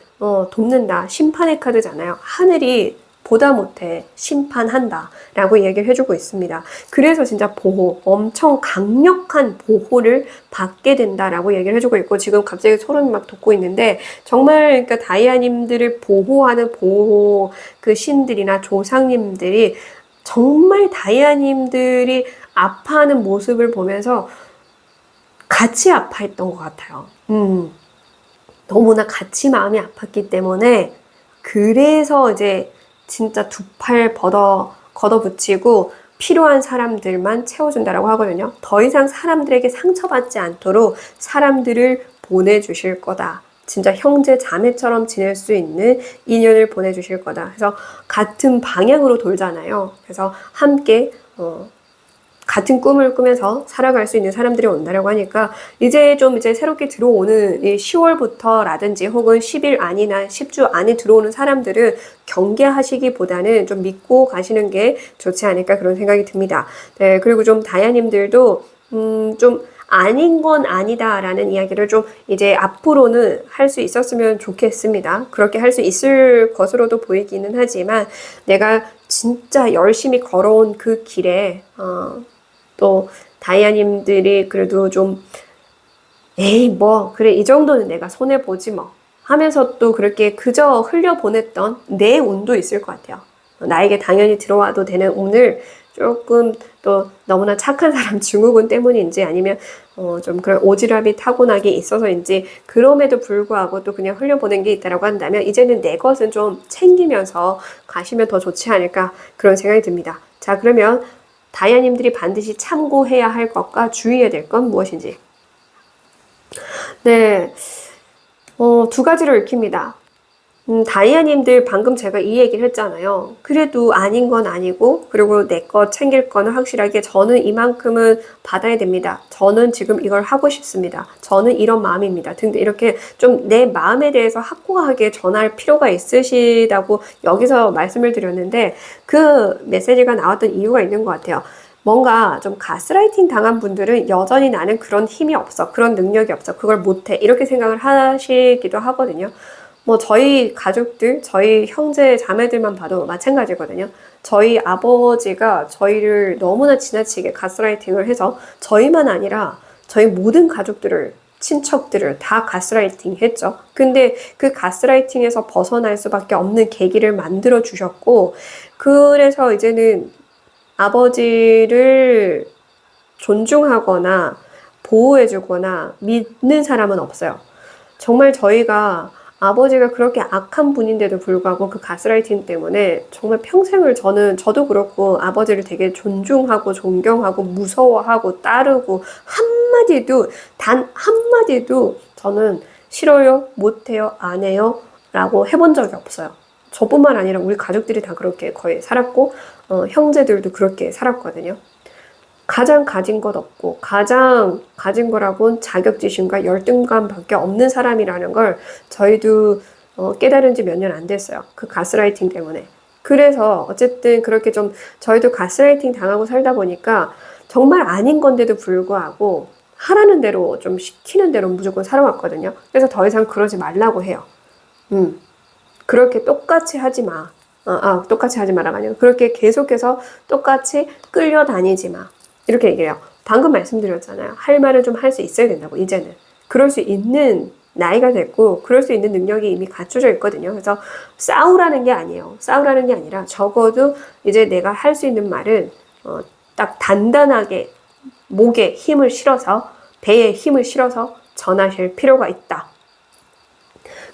Speaker 1: 돕는다. 심판의 카드잖아요. 하늘이 보다 못해 심판한다 라고 얘기를 해주고 있습니다. 그래서 진짜 보호, 엄청 강력한 보호를 받게 된다라고 얘기를 해주고 있고, 지금 갑자기 소름이 막 돋고 있는데, 정말 그러니까 다이아님들을 보호하는 보호 그 신들이나 조상님들이 정말 다이아님들이 아파하는 모습을 보면서 같이 아파했던 것 같아요. 너무나 같이 마음이 아팠기 때문에, 그래서 이제 진짜 두 팔 걷어붙이고 필요한 사람들만 채워준다라고 하거든요. 더 이상 사람들에게 상처받지 않도록 사람들을 보내주실 거다. 진짜 형제 자매처럼 지낼 수 있는 인연을 보내주실 거다. 그래서 같은 방향으로 돌잖아요. 그래서 함께 같은 꿈을 꾸면서 살아갈 수 있는 사람들이 온다라고 하니까, 이제 새롭게 들어오는 10월부터라든지 혹은 10일 안이나 10주 안에 들어오는 사람들은 경계하시기보다는 좀 믿고 가시는 게 좋지 않을까, 그런 생각이 듭니다. 네, 그리고 좀 다이아님들도 좀 아닌 건 아니다라는 이야기를 좀 이제 앞으로는 할 수 있었으면 좋겠습니다. 그렇게 할 수 있을 것으로도 보이기는 하지만, 내가 진짜 열심히 걸어온 그 길에 또 다이아님들이 그래도 좀 에이 뭐 그래 이 정도는 내가 손해보지 뭐 하면서 또 그렇게 그저 흘려보냈던 내 운도 있을 것 같아요. 나에게 당연히 들어와도 되는 운을 조금 또 너무나 착한 사람 증후군 때문인지, 아니면 좀 그런 오지랖이 타고나게 있어서인지, 그럼에도 불구하고 또 그냥 흘려보낸 게 있다라고 한다면, 이제는 내 것은 좀 챙기면서 가시면 더 좋지 않을까, 그런 생각이 듭니다. 자, 그러면 다이아님들이 반드시 참고해야 할 것과 주의해야 될 건 무엇인지. 네, 두 가지를 읽힙니다. 다이아님들 방금 제가 이 얘기를 했잖아요. 그래도 아닌 건 아니고, 그리고 내 거 챙길 거는 확실하게 저는 이만큼은 받아야 됩니다. 저는 지금 이걸 하고 싶습니다. 저는 이런 마음입니다. 등등 이렇게 좀 내 마음에 대해서 확고하게 전할 필요가 있으시다고 여기서 말씀을 드렸는데, 그 메시지가 나왔던 이유가 있는 것 같아요. 뭔가 좀 가스라이팅 당한 분들은 여전히 나는 그런 힘이 없어, 그런 능력이 없어, 그걸 못해, 이렇게 생각을 하시기도 하거든요. 뭐 저희 가족들, 저희 형제 자매들만 봐도 마찬가지거든요. 저희 아버지가 저희를 너무나 지나치게 가스라이팅을 해서 저희만 아니라 저희 모든 가족들을, 친척들을 다 가스라이팅 했죠. 근데 그 가스라이팅에서 벗어날 수밖에 없는 계기를 만들어 주셨고, 그래서 이제는 아버지를 존중하거나 보호해주거나 믿는 사람은 없어요. 정말 저희가 아버지가 그렇게 악한 분인데도 불구하고 그 가스라이팅 때문에 정말 평생을 저도 그렇고 아버지를 되게 존중하고 존경하고 무서워하고 따르고, 단 한마디도 저는 싫어요, 못해요, 안 해요 라고 해본 적이 없어요. 저뿐만 아니라 우리 가족들이 다 그렇게 거의 살았고, 형제들도 그렇게 살았거든요. 가장 가진 것 없고 가장 가진 거라고는 자격지심과 열등감밖에 없는 사람이라는 걸 저희도 깨달은 지 몇 년 안 됐어요. 그 가스라이팅 때문에. 그래서 어쨌든 그렇게 좀 저희도 가스라이팅 당하고 살다 보니까 정말 아닌 건데도 불구하고 하라는 대로 좀 시키는 대로 무조건 살아왔거든요. 그래서 더 이상 그러지 말라고 해요. 그렇게 똑같이 하지 마. 똑같이 하지 마라가 아니라 그렇게 계속해서 똑같이 끌려다니지 마. 이렇게 얘기해요. 방금 말씀드렸잖아요. 할 말은 좀 할 수 있어야 된다고, 이제는. 그럴 수 있는 나이가 됐고, 그럴 수 있는 능력이 이미 갖춰져 있거든요. 그래서 싸우라는 게 아니에요. 싸우라는 게 아니라 적어도 이제 내가 할 수 있는 말은 딱 단단하게 목에 힘을 실어서, 배에 힘을 실어서 전하실 필요가 있다.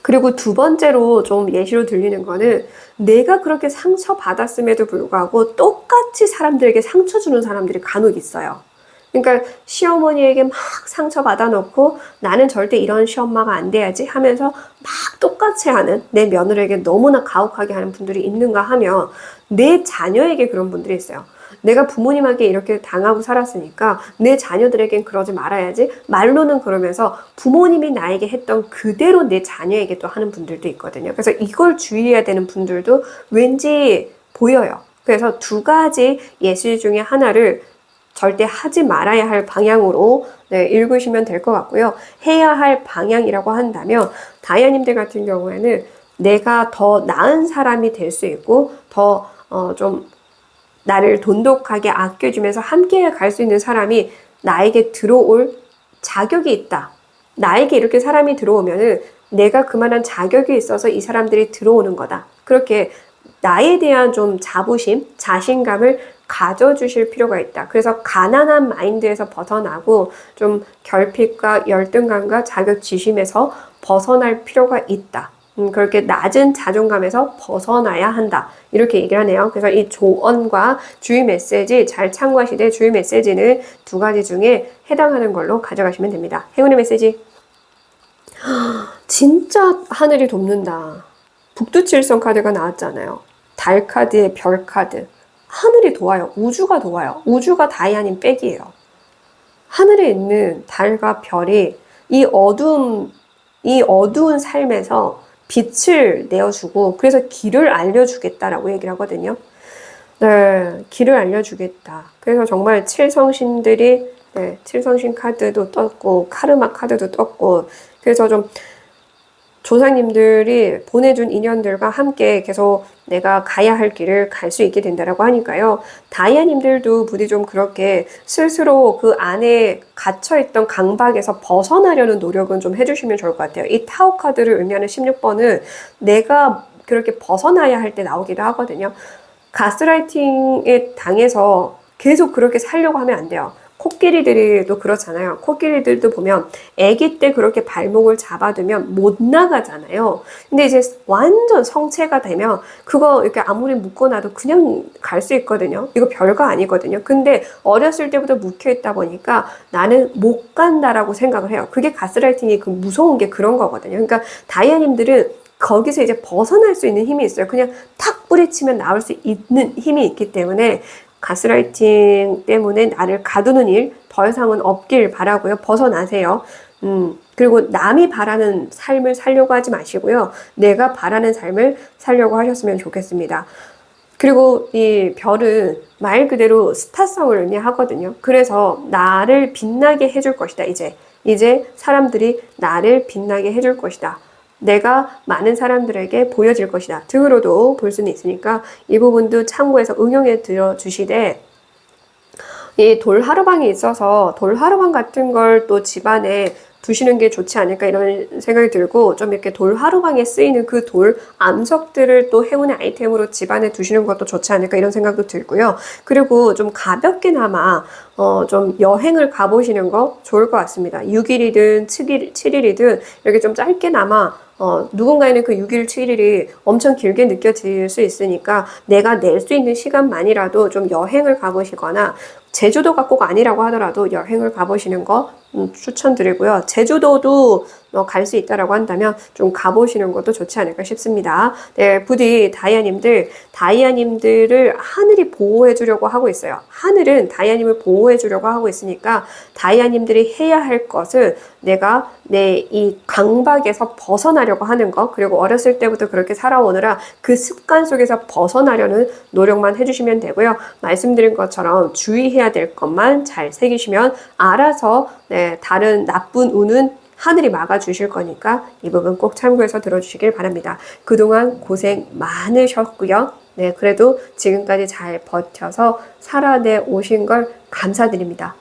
Speaker 1: 그리고 두 번째로 좀 예시로 들리는 거는 내가 그렇게 상처받았음에도 불구하고 똑같이 사람들에게 상처 주는 사람들이 간혹 있어요. 그러니까 시어머니에게 막 상처받아 놓고 나는 절대 이런 시엄마가 안 돼야지 하면서 막 똑같이 하는, 내 며느리에게 너무나 가혹하게 하는 분들이 있는가 하면 내 자녀에게 그런 분들이 있어요. 내가 부모님에게 이렇게 당하고 살았으니까 내 자녀들에겐 그러지 말아야지. 말로는 그러면서 부모님이 나에게 했던 그대로 내 자녀에게 또 하는 분들도 있거든요. 그래서 이걸 주의해야 되는 분들도 왠지 보여요. 그래서 두 가지 예시 중에 하나를 절대 하지 말아야 할 방향으로 읽으시면 될 것 같고요. 해야 할 방향이라고 한다면 다이아님들 같은 경우에는 내가 더 나은 사람이 될 수 있고 더 좀 나를 돈독하게 아껴주면서 함께 갈 수 있는 사람이 나에게 들어올 자격이 있다. 나에게 이렇게 사람이 들어오면은 내가 그만한 자격이 있어서 이 사람들이 들어오는 거다. 그렇게 나에 대한 좀 자부심, 자신감을 가져주실 필요가 있다. 그래서 가난한 마인드에서 벗어나고 좀 결핍과 열등감과 자격지심에서 벗어날 필요가 있다. 그렇게 낮은 자존감에서 벗어나야 한다. 이렇게 얘기를 하네요. 그래서 이 조언과 주의 메시지 잘 참고하시되 주의 메시지는 두 가지 중에 해당하는 걸로 가져가시면 됩니다. 행운의 메시지. 진짜 하늘이 돕는다. 북두칠성 카드가 나왔잖아요. 달 카드에 별 카드. 하늘이 도와요. 우주가 도와요. 우주가 다이아님 백이에요. 하늘에 있는 달과 별이 이 어두운 삶에서 빛을 내어주고 그래서 길을 알려주겠다라고 얘기를 하거든요. 네, 길을 알려주겠다. 그래서 정말 칠성신들이 칠성신 카드도 떴고 카르마 카드도 떴고 그래서 좀 조상님들이 보내준 인연들과 함께 계속 내가 가야 할 길을 갈 수 있게 된다라고 하니까요. 다이아님들도 부디 좀 그렇게 스스로 그 안에 갇혀있던 강박에서 벗어나려는 노력은 좀 해주시면 좋을 것 같아요. 이 타오 카드를 의미하는 16번은 내가 그렇게 벗어나야 할 때 나오기도 하거든요. 가스라이팅에 당해서 계속 그렇게 살려고 하면 안 돼요. 코끼리들도 그렇잖아요. 코끼리들도 보면 아기 때 그렇게 발목을 잡아두면 못 나가잖아요. 근데 이제 완전 성체가 되면 그거 이렇게 아무리 묶어놔도 그냥 갈 수 있거든요. 이거 별거 아니거든요. 근데 어렸을 때부터 묵혀있다 보니까 나는 못 간다라고 생각을 해요. 그게 가스라이팅이 그 무서운 게 그런 거거든요. 그러니까 다이아님들은 거기서 이제 벗어날 수 있는 힘이 있어요. 그냥 탁 뿌리치면 나올 수 있는 힘이 있기 때문에 가스라이팅 때문에 나를 가두는 일 더 이상은 없길 바라고요. 벗어나세요. 그리고 남이 바라는 삶을 살려고 하지 마시고요. 내가 바라는 삶을 살려고 하셨으면 좋겠습니다. 그리고 이 별은 말 그대로 스타성을 의미하거든요. 그래서 나를 빛나게 해줄 것이다. 이제 사람들이 나를 빛나게 해줄 것이다. 내가 많은 사람들에게 보여질 것이다. 등으로도 볼 수는 있으니까 이 부분도 참고해서 응용해 들어주시되 이 돌하루방이 있어서 돌하루방 같은 걸 또 집안에 두시는 게 좋지 않을까 이런 생각이 들고 좀 이렇게 돌하루방에 쓰이는 그 돌 암석들을 또 행운의 아이템으로 집안에 두시는 것도 좋지 않을까 이런 생각도 들고요. 그리고 좀 가볍게나마 좀 여행을 가보시는 거 좋을 것 같습니다. 6일이든 7일이든 이렇게 좀 짧게나마 누군가에는 그 6일, 7일이 엄청 길게 느껴질 수 있으니까 내가 낼 수 있는 시간만이라도 좀 여행을 가보시거나 제주도가 꼭 아니라고 하더라도 여행을 가보시는 거 추천드리고요. 제주도도 갈 수 있다라고 한다면 좀 가보시는 것도 좋지 않을까 싶습니다. 네, 부디 다이아님들을 하늘이 보호해 주려고 하고 있어요. 하늘은 다이아님을 보호해 주려고 하고 있으니까 다이아님들이 해야 할 것은 내가 내 이 강박에서 벗어나려고 하는 것, 그리고 어렸을 때부터 그렇게 살아오느라 그 습관 속에서 벗어나려는 노력만 해주시면 되고요. 말씀드린 것처럼 주의해야 될 것만 잘 새기시면 알아서 다른 나쁜 운은 하늘이 막아주실 거니까 이 부분 꼭 참고해서 들어주시길 바랍니다. 그동안 고생 많으셨고요. 네, 그래도 지금까지 잘 버텨서 살아내 오신 걸 감사드립니다.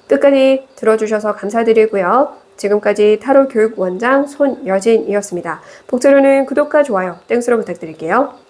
Speaker 1: 끝까지 들어주셔서 감사드리고요. 지금까지 타로 교육원장 손여진이었습니다. 복제로는 구독과 좋아요, 땡스로 부탁드릴게요.